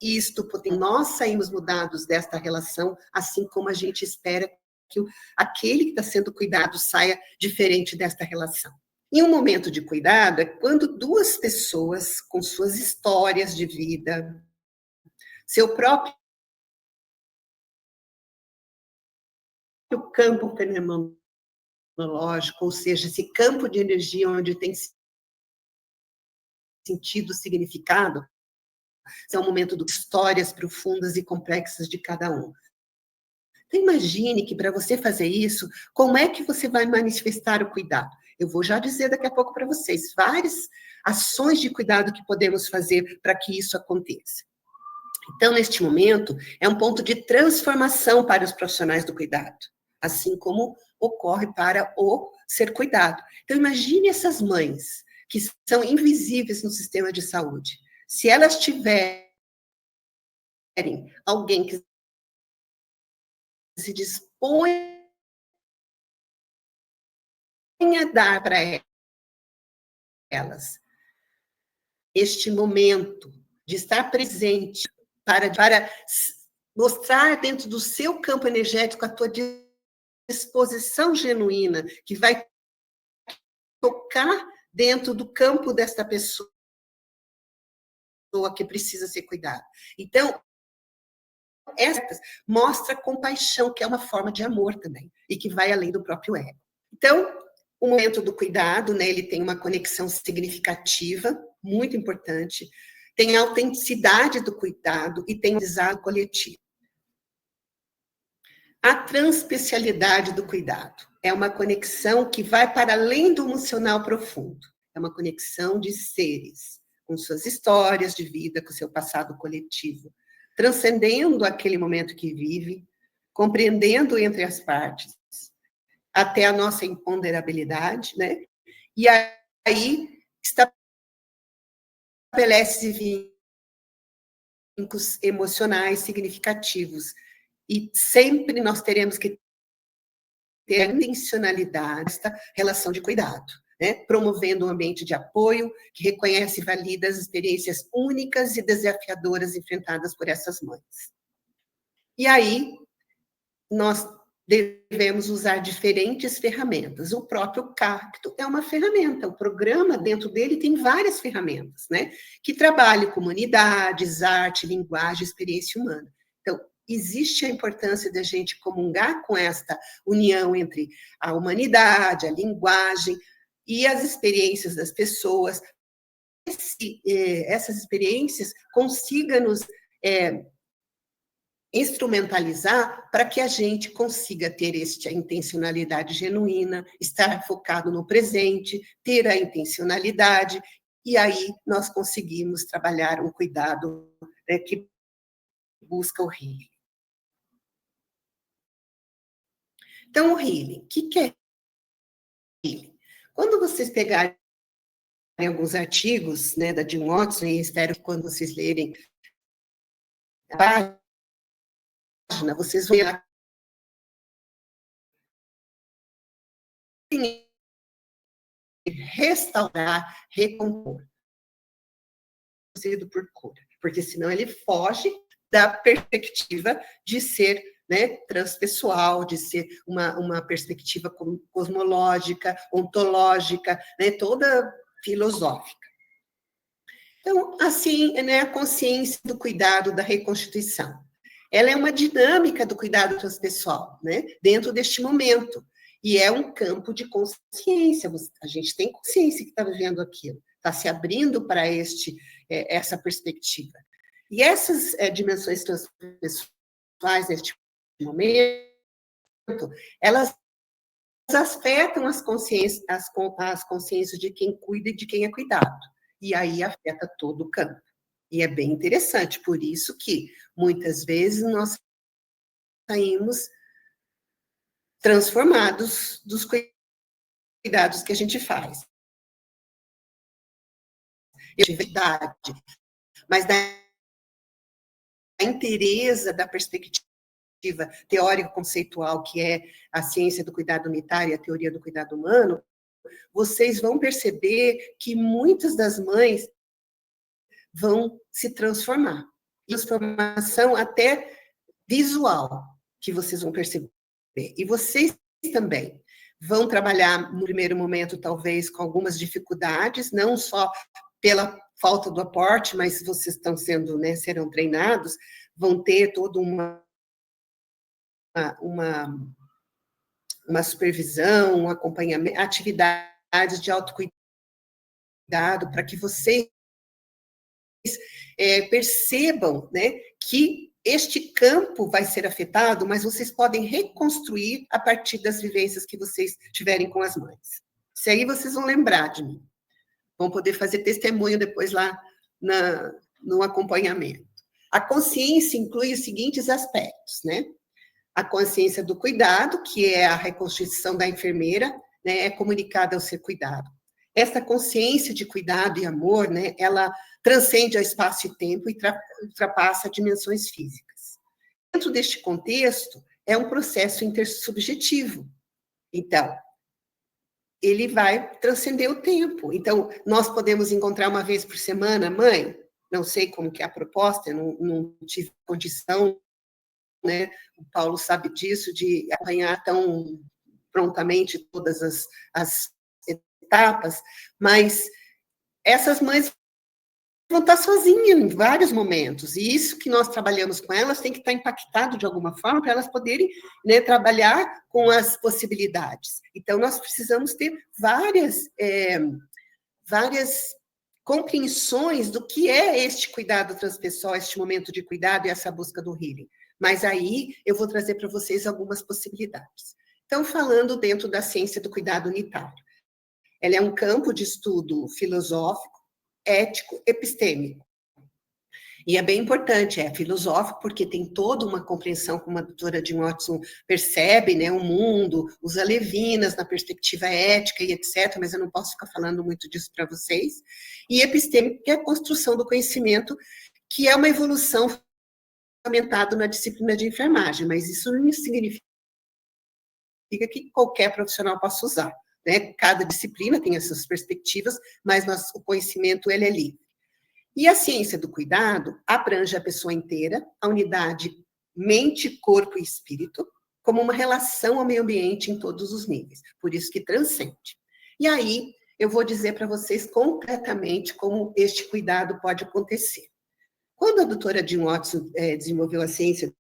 Isto, porque nós saímos mudados desta relação, assim como a gente espera que aquele que está sendo cuidado saia diferente desta relação. E um momento de cuidado é quando duas pessoas com suas histórias de vida, seu próprio campo fenomenológico, ou seja, esse campo de energia onde tem sentido, significado, é um momento de histórias profundas e complexas de cada um. Então, imagine que para você fazer isso, como é que você vai manifestar o cuidado? Eu vou já dizer daqui a pouco para vocês várias ações de cuidado que podemos fazer para que isso aconteça. Então, neste momento, é um ponto de transformação para os profissionais do cuidado, assim como ocorre para o ser cuidado. Então, imagine essas mães que são invisíveis no sistema de saúde. Se elas tiverem alguém que se dispõe a dar para elas este momento de estar presente para mostrar dentro do seu campo energético a tua disposição genuína, que vai tocar dentro do campo desta pessoa que precisa ser cuidada. Então, esta mostra compaixão, que é uma forma de amor também, e que vai além do próprio ego. Então, o momento do cuidado, né, ele tem uma conexão significativa, muito importante, tem a autenticidade do cuidado e tem o desarrollo coletivo. A transespecialidade do cuidado é uma conexão que vai para além do emocional profundo. É uma conexão de seres, com suas histórias de vida, com seu passado coletivo, transcendendo aquele momento que vive, compreendendo entre as partes, até a nossa imponderabilidade, né? E aí estabelece vínculos emocionais significativos. E sempre nós teremos que ter a intencionalidade desta relação de cuidado, né? Promovendo um ambiente de apoio que reconhece e valida as experiências únicas e desafiadoras enfrentadas por essas mães. E aí, nós devemos usar diferentes ferramentas. O próprio Cacto é uma ferramenta, o programa dentro dele tem várias ferramentas, né? Que trabalham comunidades, arte, linguagem, experiência humana. Então, existe a importância da gente comungar com esta união entre a humanidade, a linguagem e as experiências das pessoas. Essas experiências consigam nos instrumentalizar para que a gente consiga ter esta intencionalidade genuína, estar focado no presente, ter a intencionalidade, e aí nós conseguimos trabalhar um cuidado, né, que busca o healing. Então, o healing, o que é healing? Quando vocês pegarem alguns artigos, né, da Jill Watson, e espero que quando vocês lerem a página, vocês vão restaurar, recompor, por cura, porque senão ele foge da perspectiva de ser, né, transpessoal, de ser uma perspectiva cosmológica, ontológica, né, toda filosófica. Então, assim, né, a consciência do cuidado da reconstituição. Ela é uma dinâmica do cuidado transpessoal, né, dentro deste momento, e é um campo de consciência. A gente tem consciência que está vivendo aquilo, está se abrindo para essa perspectiva. E essas dimensões transpessoais, neste momento, elas afetam as consciências de quem cuida e de quem é cuidado. E aí afeta todo o campo. E é bem interessante, por isso que, muitas vezes, nós saímos transformados dos cuidados que a gente faz. Verdade, mas da inteireza da perspectiva teórico-conceitual, que é a ciência do cuidado unitário e a teoria do cuidado humano, vocês vão perceber que muitas das mães vão se transformar. Transformação até visual, que vocês vão perceber. E vocês também vão trabalhar, no primeiro momento, talvez, com algumas dificuldades, não só pela falta do aporte, mas vocês estão sendo, né, serão treinados, vão ter toda uma supervisão, um acompanhamento, atividades de autocuidado, para que vocês percebam, né, que este campo vai ser afetado, mas vocês podem reconstruir a partir das vivências que vocês tiverem com as mães. Isso aí vocês vão lembrar de mim. Vão poder fazer testemunho depois lá no acompanhamento. A consciência inclui os seguintes aspectos, né? A consciência do cuidado, que é a reconstituição da enfermeira, né, é comunicada ao ser cuidado. Essa consciência de cuidado e amor, né, ela transcende ao espaço e tempo e ultrapassa dimensões físicas. Dentro deste contexto, é um processo intersubjetivo. Então, ele vai transcender o tempo. Então, nós podemos encontrar uma vez por semana, mãe, não sei como que é a proposta, eu não tive condição, né? O Paulo sabe disso, de acompanhar tão prontamente todas as etapas, mas essas mães vão estar sozinhas em vários momentos, e isso que nós trabalhamos com elas tem que estar impactado de alguma forma para elas poderem, né, trabalhar com as possibilidades. Então, nós precisamos ter várias compreensões do que é este cuidado transpessoal, este momento de cuidado e essa busca do healing. Mas aí eu vou trazer para vocês algumas possibilidades. Então, falando dentro da ciência do cuidado unitário. Ela é um campo de estudo filosófico, ético, epistêmico. E é bem importante, é filosófico, porque tem toda uma compreensão, como a doutora Jill Watson percebe, né, o mundo, usa Levinas na perspectiva ética e etc., mas eu não posso ficar falando muito disso para vocês. E epistêmico, que é a construção do conhecimento, que é uma evolução fundamentada na disciplina de enfermagem, mas isso não significa que a gente não possa trabalhar com a significa que qualquer profissional possa usar, né? Cada disciplina tem as suas perspectivas, mas o conhecimento, ele é livre. E a ciência do cuidado abrange a pessoa inteira, a unidade mente, corpo e espírito, como uma relação ao meio ambiente em todos os níveis, por isso que transcende. E aí, eu vou dizer para vocês concretamente como este cuidado pode acontecer. Quando a doutora Jean Watson desenvolveu a ciência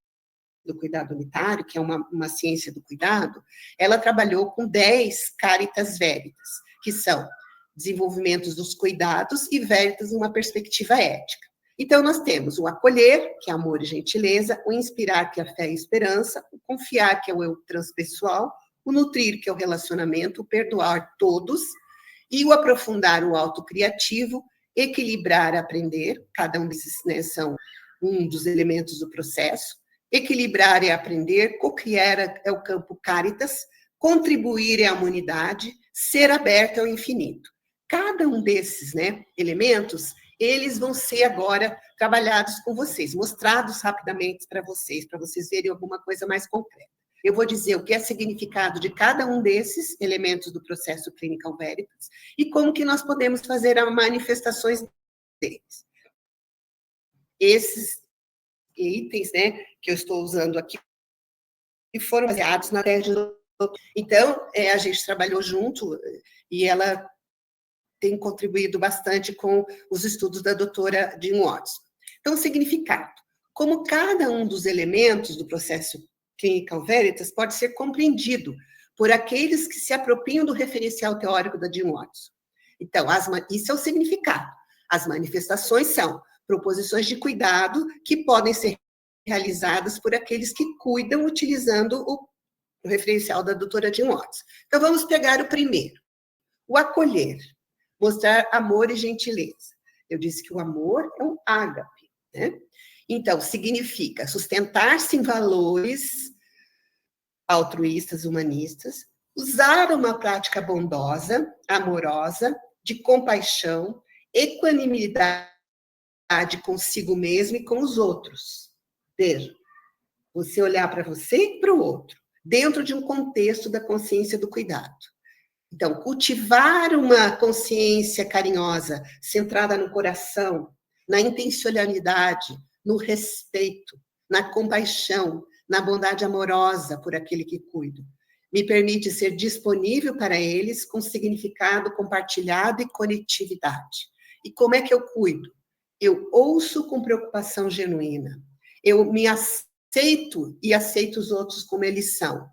do cuidado unitário, que é uma ciência do cuidado, ela trabalhou com 10 caritas veritas, que são desenvolvimentos dos cuidados e veritas numa perspectiva ética. Então, nós temos o acolher, que é amor e gentileza, o inspirar, que é a fé e esperança, o confiar, que é o eu transpessoal, o nutrir, que é o relacionamento, o perdoar todos, e o aprofundar, o autocriativo, equilibrar, aprender, cada um desses, né, são um dos elementos do processo. Equilibrar é aprender, co-criar é o campo caritas, contribuir é a humanidade, ser aberto é o infinito. Cada um desses, né, elementos, eles vão ser agora trabalhados com vocês, mostrados rapidamente para vocês verem alguma coisa mais concreta. Eu vou dizer o que é significado de cada um desses elementos do processo Clinical Veritas e como que nós podemos fazer as manifestações deles. Esses itens, né, que eu estou usando aqui, e foram baseados na tese do... Então, a gente trabalhou junto e ela tem contribuído bastante com os estudos da doutora Jean Watson. Então, significado. Como cada um dos elementos do processo Clinical Veritas pode ser compreendido por aqueles que se apropriam do referencial teórico da Jean Watson. Então, isso é o significado. As manifestações são proposições de cuidado que podem ser realizadas por aqueles que cuidam utilizando o referencial da doutora Jean Watson. Então, vamos pegar o primeiro. O acolher. Mostrar amor e gentileza. Eu disse que o amor é um ágape, né? Então, significa sustentar-se em valores altruístas, humanistas, usar uma prática bondosa, amorosa, de compaixão, equanimidade consigo mesmo e com os outros. Veja, você olhar para você e para o outro, dentro de um contexto da consciência do cuidado. Então, cultivar uma consciência carinhosa, centrada no coração, na intencionalidade, no respeito, na compaixão, na bondade amorosa por aquele que cuido. Me permite ser disponível para eles com significado compartilhado e conectividade. E como é que eu cuido? Eu ouço com preocupação genuína. Eu me aceito e aceito os outros como eles são.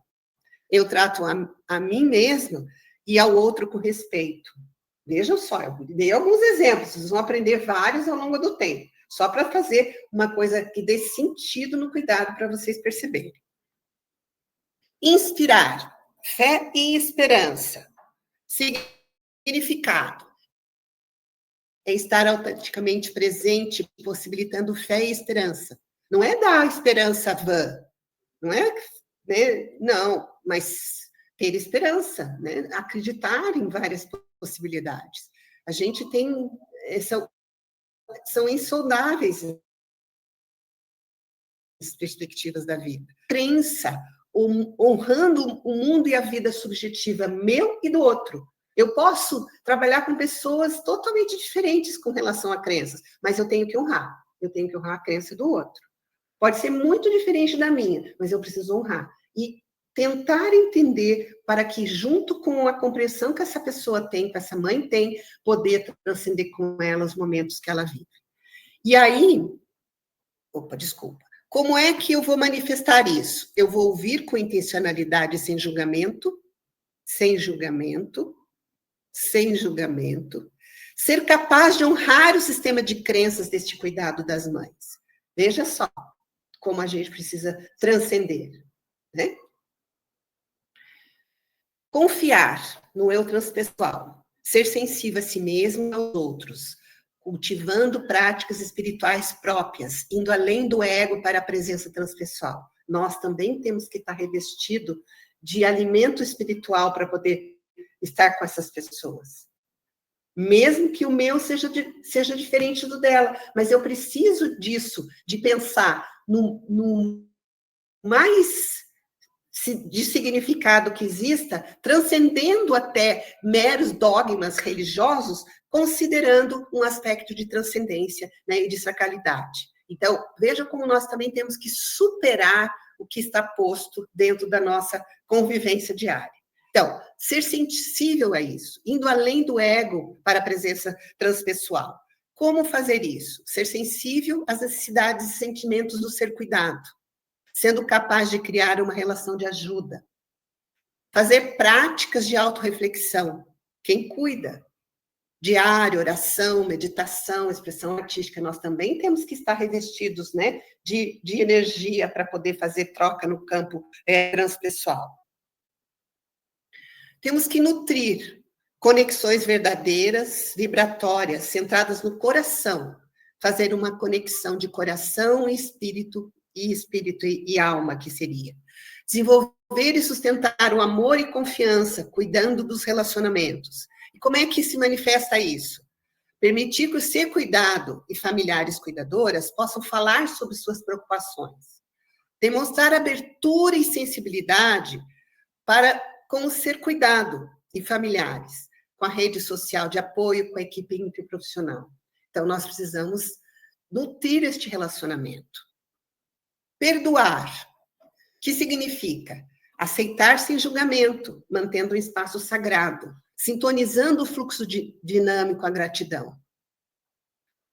Eu trato a mim mesma e ao outro com respeito. Vejam só, eu dei alguns exemplos, vocês vão aprender vários ao longo do tempo, só para fazer uma coisa que dê sentido no cuidado para vocês perceberem. Inspirar, fé e esperança. Significado. É estar autenticamente presente, possibilitando fé e esperança. Não é dar esperança vã, não é, né? Não, mas ter esperança, né? Acreditar em várias possibilidades. A gente tem, são insondáveis as perspectivas da vida. Crença, honrando o mundo e a vida subjetiva meu e do outro. Eu posso trabalhar com pessoas totalmente diferentes com relação a crenças, mas eu tenho que honrar a crença do outro. Pode ser muito diferente da minha, mas eu preciso honrar. E tentar entender para que, junto com a compreensão que essa pessoa tem, que essa mãe tem, poder transcender com ela os momentos que ela vive. E aí, como é que eu vou manifestar isso? Eu vou ouvir com intencionalidade, sem julgamento, ser capaz de honrar o sistema de crenças deste cuidado das mães. Veja só como a gente precisa transcender, né? Confiar no eu transpessoal, ser sensível a si mesmo e aos outros, cultivando práticas espirituais próprias, indo além do ego para a presença transpessoal. Nós também temos que estar revestido de alimento espiritual para poder estar com essas pessoas. Mesmo que o meu seja diferente do dela, mas eu preciso disso, de pensar no mais de significado que exista, transcendendo até meros dogmas religiosos, considerando um aspecto de transcendência, né, e de sacralidade. Então, veja como nós também temos que superar o que está posto dentro da nossa convivência diária. Então, ser sensível a isso, indo além do ego para a presença transpessoal. Como fazer isso? Ser sensível às necessidades e sentimentos do ser cuidado, sendo capaz de criar uma relação de ajuda. Fazer práticas de autorreflexão. Quem cuida? Diário, oração, meditação, expressão artística. Nós também temos que estar revestidos, né, de energia para poder fazer troca no campo transpessoal. Temos que nutrir conexões verdadeiras, vibratórias, centradas no coração. Fazer uma conexão de coração e espírito e alma, que seria. Desenvolver e sustentar o amor e confiança, cuidando dos relacionamentos. E como é que se manifesta isso? Permitir que o ser cuidado e familiares cuidadoras possam falar sobre suas preocupações. Demonstrar abertura e sensibilidade com o ser cuidado e familiares, com a rede social de apoio, com a equipe interprofissional. Então, nós precisamos nutrir este relacionamento. Perdoar, que significa aceitar sem julgamento, mantendo um espaço sagrado, sintonizando o fluxo dinâmico à gratidão.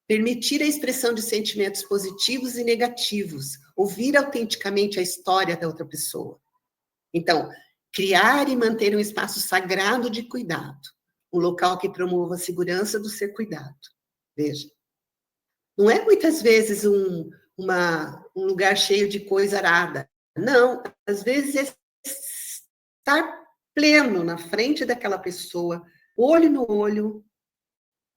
Permitir a expressão de sentimentos positivos e negativos, ouvir autenticamente a história da outra pessoa. Então, criar e manter um espaço sagrado de cuidado, um local que promova a segurança do ser cuidado. Veja, não é muitas vezes um lugar cheio de coisa arada. Não, às vezes é estar pleno na frente daquela pessoa, olho no olho,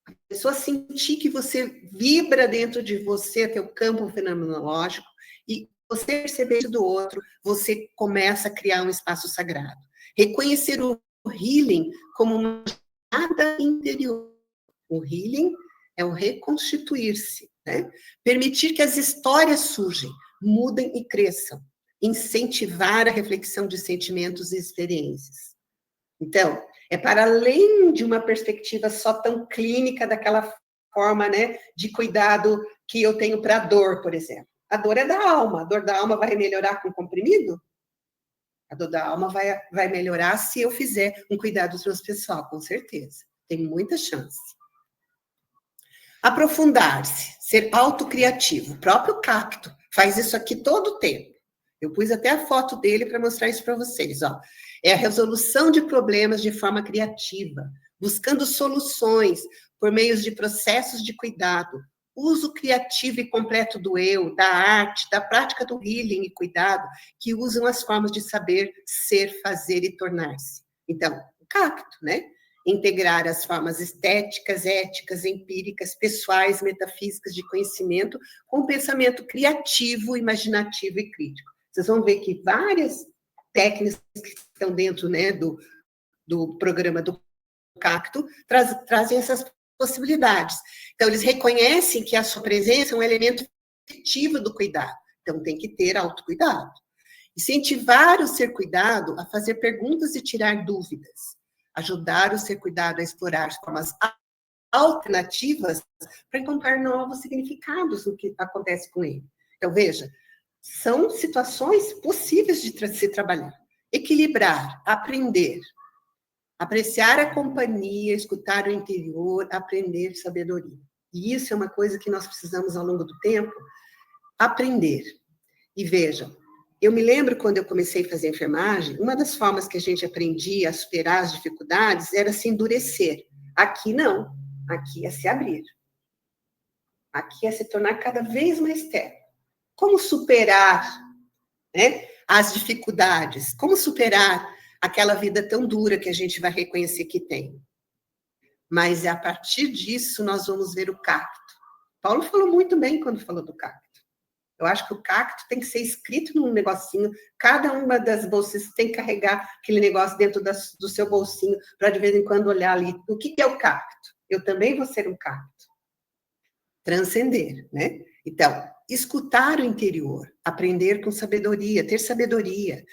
a pessoa sentir que você vibra dentro de você, teu campo fenomenológico, e você perceber do outro, você começa a criar um espaço sagrado. Reconhecer o healing como uma jornada interior. O healing é o reconstituir-se, né? Permitir que as histórias surjam, mudem e cresçam. Incentivar a reflexão de sentimentos e experiências. Então, é para além de uma perspectiva só tão clínica daquela forma, né, de cuidado que eu tenho para a dor, por exemplo. A dor é da alma. A dor da alma vai melhorar com comprimido? A dor da alma vai melhorar se eu fizer um cuidado transpessoal, com certeza. Tem muita chance. Aprofundar-se, ser autocriativo. O próprio cacto faz isso aqui todo o tempo. Eu pus até a foto dele para mostrar isso para vocês. Ó. É a resolução de problemas de forma criativa, buscando soluções por meio de processos de cuidado, uso criativo e completo do eu, da arte, da prática do healing e cuidado, que usam as formas de saber, ser, fazer e tornar-se. Então, o cacto, né? Integrar as formas estéticas, éticas, empíricas, pessoais, metafísicas de conhecimento com um pensamento criativo, imaginativo e crítico. Vocês vão ver que várias técnicas que estão dentro, né, do programa do cacto trazem essas possibilidades. Então, eles reconhecem que a sua presença é um elemento efetivo do cuidado. Então, tem que ter autocuidado. Incentivar o ser cuidado a fazer perguntas e tirar dúvidas. Ajudar o ser cuidado a explorar formas alternativas para encontrar novos significados no que acontece com ele. Então, veja, são situações possíveis de se trabalhar. Equilibrar, aprender, apreciar a companhia, escutar o interior, aprender sabedoria. E isso é uma coisa que nós precisamos, ao longo do tempo, aprender. E vejam, eu me lembro quando eu comecei a fazer enfermagem, uma das formas que a gente aprendia a superar as dificuldades era se endurecer. Aqui não, aqui é se abrir. Aqui é se tornar cada vez mais terno. Como superar, né, as dificuldades? Como superar aquela vida tão dura que a gente vai reconhecer que tem? Mas a partir disso nós vamos ver o cacto. Paulo falou muito bem quando falou do cacto. Eu acho que o cacto tem que ser escrito num negocinho, cada uma das bolsas tem que carregar aquele negócio dentro do seu bolsinho, para de vez em quando olhar ali, o que é o cacto? Eu também vou ser um cacto. Transcender, né? Então, escutar o interior, aprender com sabedoria, ter sabedoria,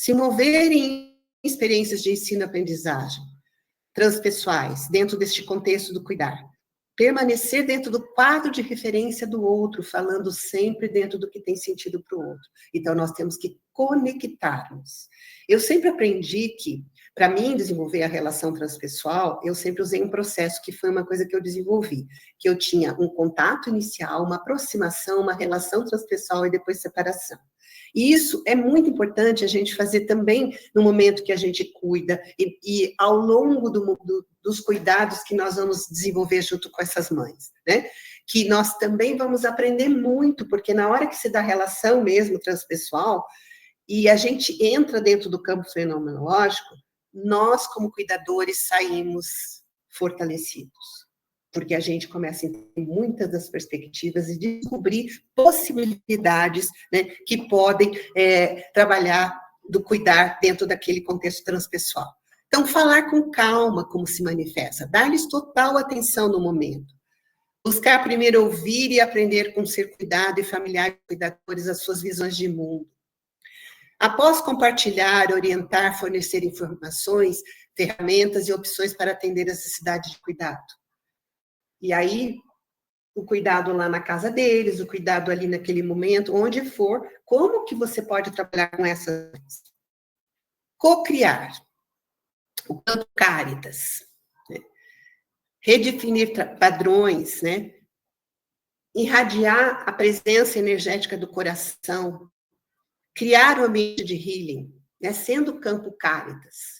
se mover em experiências de ensino-aprendizagem transpessoais, dentro deste contexto do cuidar. Permanecer dentro do quadro de referência do outro, falando sempre dentro do que tem sentido para o outro. Então, nós temos que conectarmos. Eu sempre aprendi que, para mim, desenvolver a relação transpessoal, eu sempre usei um processo que foi uma coisa que eu desenvolvi, que eu tinha um contato inicial, uma aproximação, uma relação transpessoal e depois separação. E isso é muito importante a gente fazer também no momento que a gente cuida e ao longo dos cuidados que nós vamos desenvolver junto com essas mães, né? Que nós também vamos aprender muito, porque na hora que se dá relação mesmo transpessoal, e a gente entra dentro do campo fenomenológico, nós, como cuidadores, saímos fortalecidos. Porque a gente começa a entender muitas das perspectivas e descobrir possibilidades, né, que podem trabalhar do cuidar dentro daquele contexto transpessoal. Então, falar com calma como se manifesta, dar-lhes total atenção no momento. Buscar primeiro ouvir e aprender com ser cuidado e familiares cuidadores as suas visões de mundo. Após compartilhar, orientar, fornecer informações, ferramentas e opções para atender as necessidades de cuidado. E aí, o cuidado lá na casa deles, o cuidado ali naquele momento, onde for, como que você pode trabalhar com essas? Co-criar, o campo Caritas, né? Redefinir padrões, né? Irradiar a presença energética do coração, criar um ambiente de healing, né? Sendo o campo Caritas.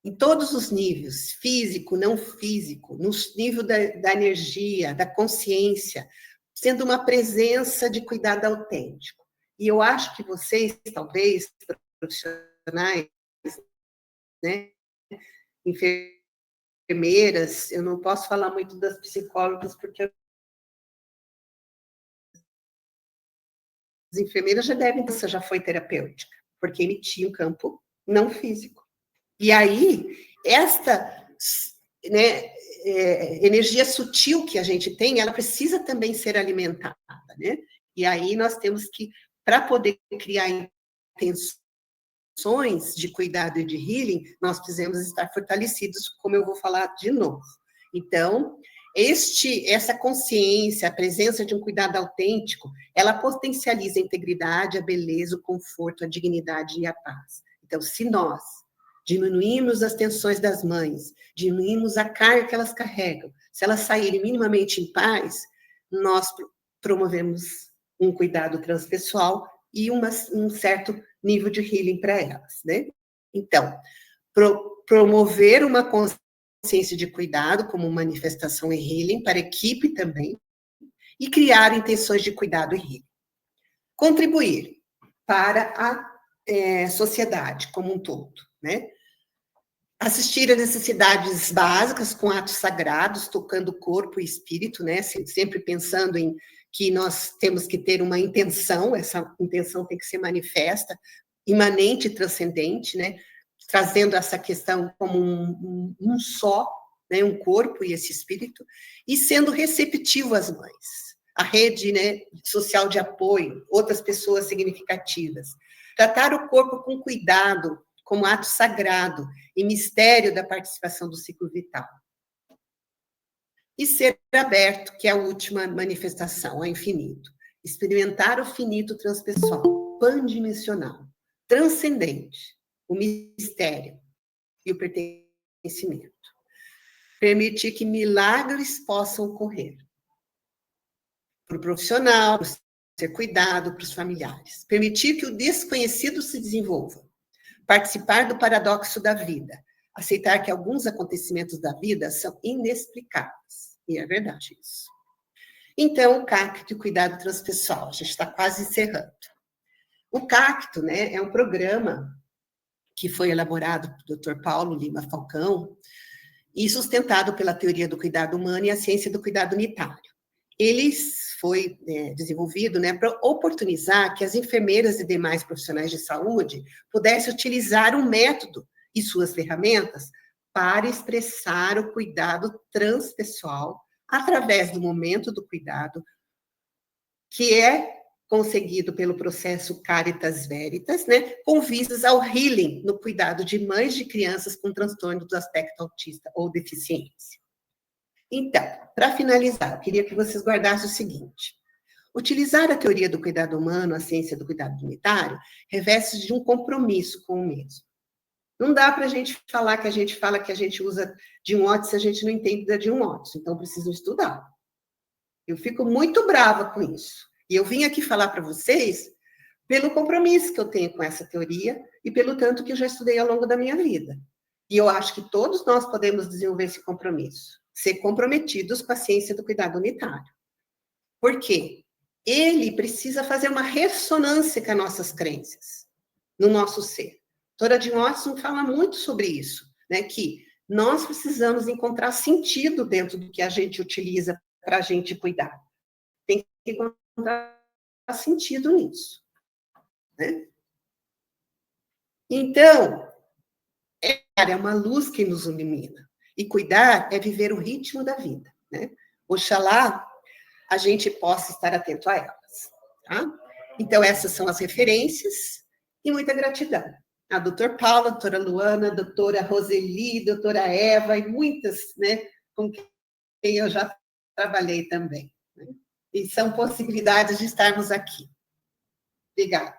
Em todos os níveis, físico, não físico, no nível da energia, da consciência, sendo uma presença de cuidado autêntico. E eu acho que vocês, talvez, profissionais, né, enfermeiras, eu não posso falar muito das psicólogas, porque as enfermeiras já foi terapêutica, porque emitia um campo não físico. E aí, esta, né, energia sutil que a gente tem, ela precisa também ser alimentada, né? E aí nós temos que, para poder criar intenções de cuidado e de healing, nós precisamos estar fortalecidos, como eu vou falar de novo. Então, essa consciência, a presença de um cuidado autêntico, ela potencializa a integridade, a beleza, o conforto, a dignidade e a paz. Então, se nós diminuímos as tensões das mães, diminuímos a carga que elas carregam, se elas saírem minimamente em paz, nós promovemos um cuidado transpessoal e um certo nível de healing para elas, né? Então, promover uma consciência de cuidado como manifestação e healing para a equipe também, e criar intenções de cuidado e healing. Contribuir para a sociedade como um todo, né? Assistir às necessidades básicas com atos sagrados, tocando o corpo e espírito, né? Sempre pensando em que nós temos que ter uma intenção, essa intenção tem que ser manifesta, imanente e transcendente, né? Trazendo essa questão como um só, né? Um corpo e esse espírito, e sendo receptivo às mães. A rede, né, social de apoio, outras pessoas significativas. Tratar o corpo com cuidado, como ato sagrado e mistério da participação do ciclo vital. E ser aberto, que é a última manifestação, ao infinito. Experimentar o finito transpessoal, pandimensional, transcendente, o mistério e o pertencimento. Permitir que milagres possam ocorrer. Para o profissional, para o ser cuidado, para os familiares. Permitir que o desconhecido se desenvolva. Participar do paradoxo da vida, aceitar que alguns acontecimentos da vida são inexplicáveis, e é verdade isso. Então, o CACT, o cuidado transpessoal, a gente está quase encerrando. O CACT, né, é um programa que foi elaborado pelo Dr. Paulo Lima Falcão e sustentado pela teoria do cuidado humano e a ciência do cuidado unitário. Ele foi desenvolvido, né, para oportunizar que as enfermeiras e demais profissionais de saúde pudessem utilizar o método e suas ferramentas para expressar o cuidado transpessoal através do momento do cuidado, que é conseguido pelo processo Caritas Veritas, né, com vistas ao healing no cuidado de mães de crianças com transtorno do aspecto autista ou deficiência. Então, para finalizar, eu queria que vocês guardassem o seguinte: utilizar a teoria do cuidado humano, a ciência do cuidado unitário, reveste de um compromisso com o mesmo. Não dá para a gente falar que a gente fala que a gente usa de um Otis se a gente não entende da de um Otis, então precisam estudar. Eu fico muito brava com isso. E eu vim aqui falar para vocês pelo compromisso que eu tenho com essa teoria e pelo tanto que eu já estudei ao longo da minha vida. E eu acho que todos nós podemos desenvolver esse compromisso, ser comprometidos com a ciência do cuidado unitário. Por quê? Ele precisa fazer uma ressonância com as nossas crenças, no nosso ser. A doutora Jean Watson fala muito sobre isso, né? Que nós precisamos encontrar sentido dentro do que a gente utiliza para a gente cuidar. Tem que encontrar sentido nisso, né? Então, é uma luz que nos ilumina. E cuidar é viver o ritmo da vida, né? Oxalá a gente possa estar atento a elas, tá? Então, essas são as referências e muita gratidão. A doutora Paula, a doutora Luana, a doutora Roseli, a doutora Eva e muitas, né, com quem eu já trabalhei também, né? E são possibilidades de estarmos aqui. Obrigada.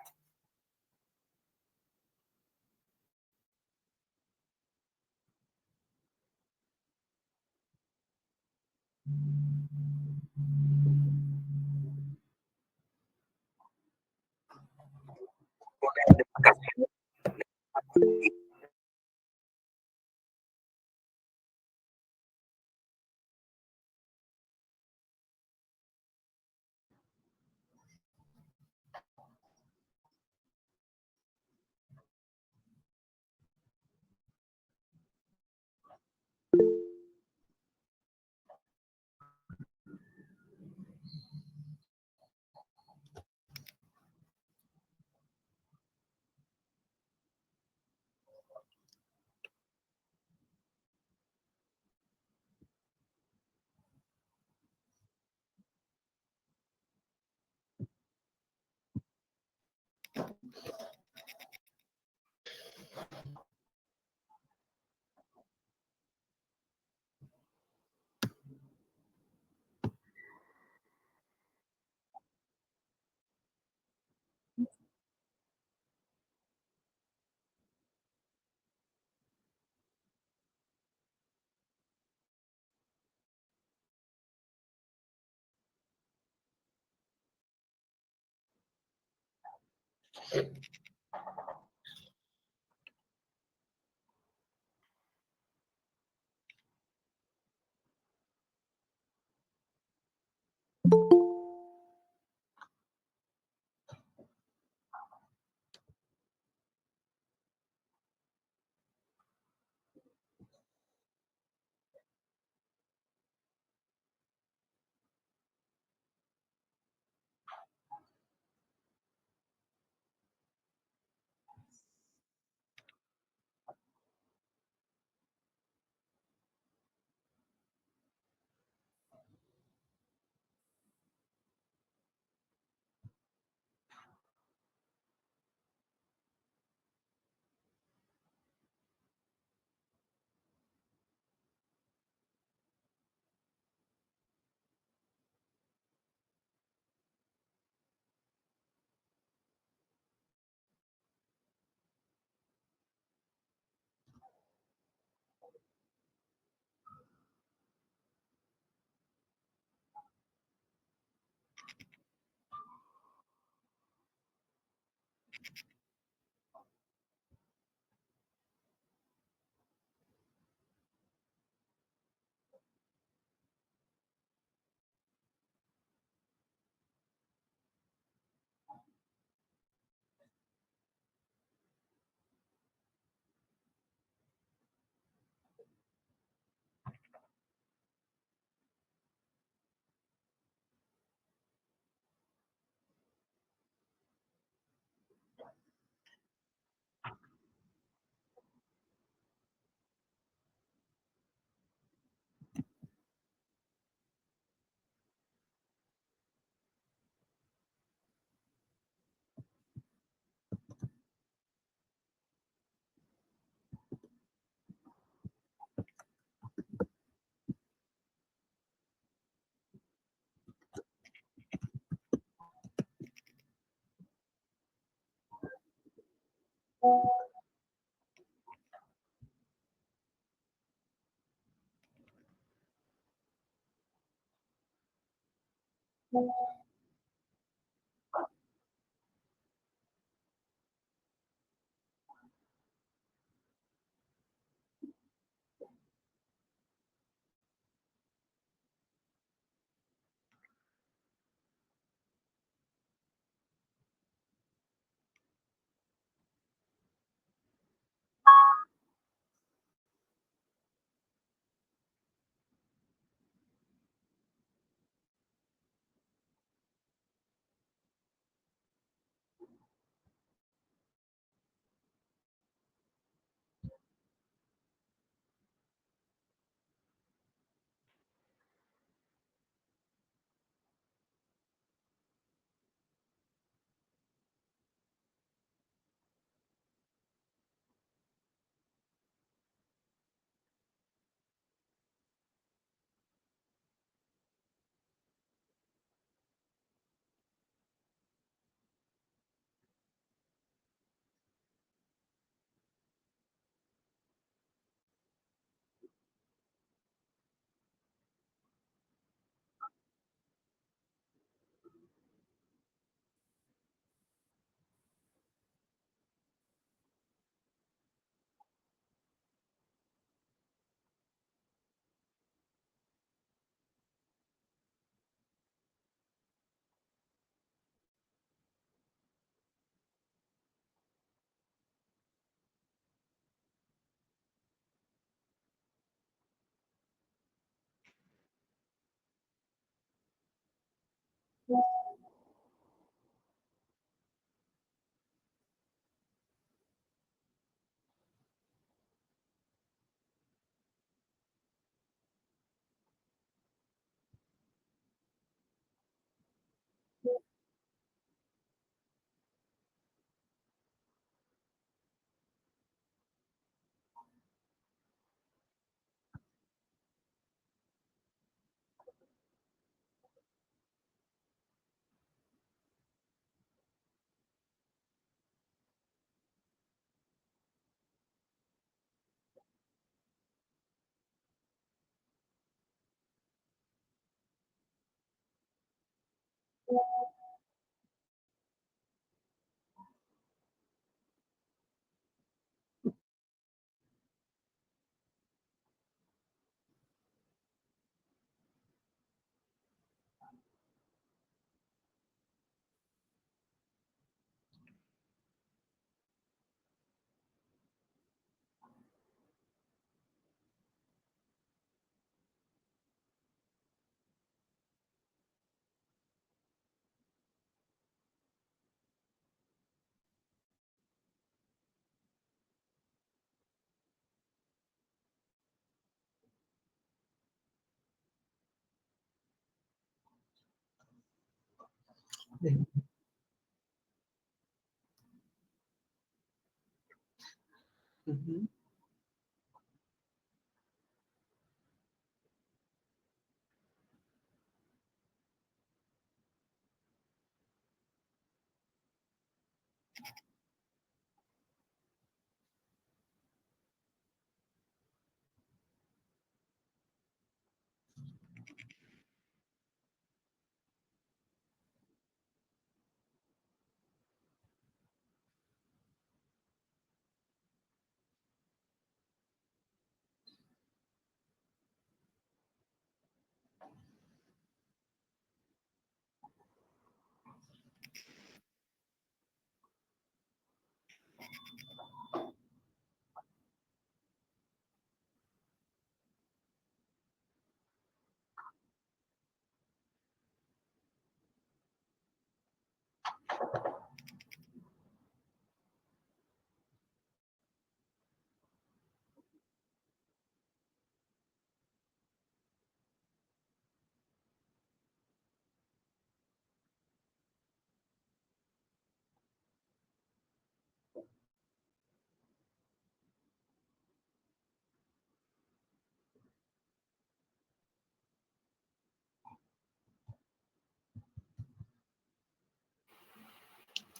Uhum.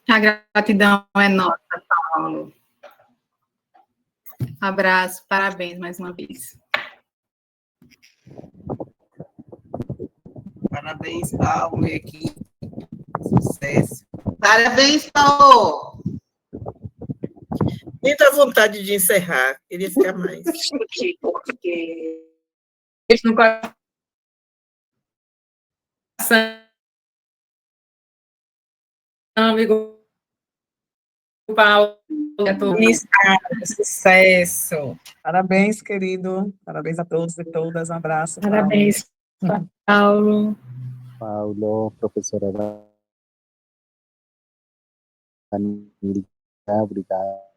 A gratidão é nossa, Paulo. Abraço, parabéns mais uma vez. Parabéns, Paulo e equipe. Sucesso. Parabéns, Paulo! Muita vontade de encerrar, queria ficar mais. Porque no coração, amigo Paulo. Sucesso. Parabéns, querido. Parabéns a todos e todas. Um abraço. Parabéns, Paulo. Paulo, professora Anilda, obrigado.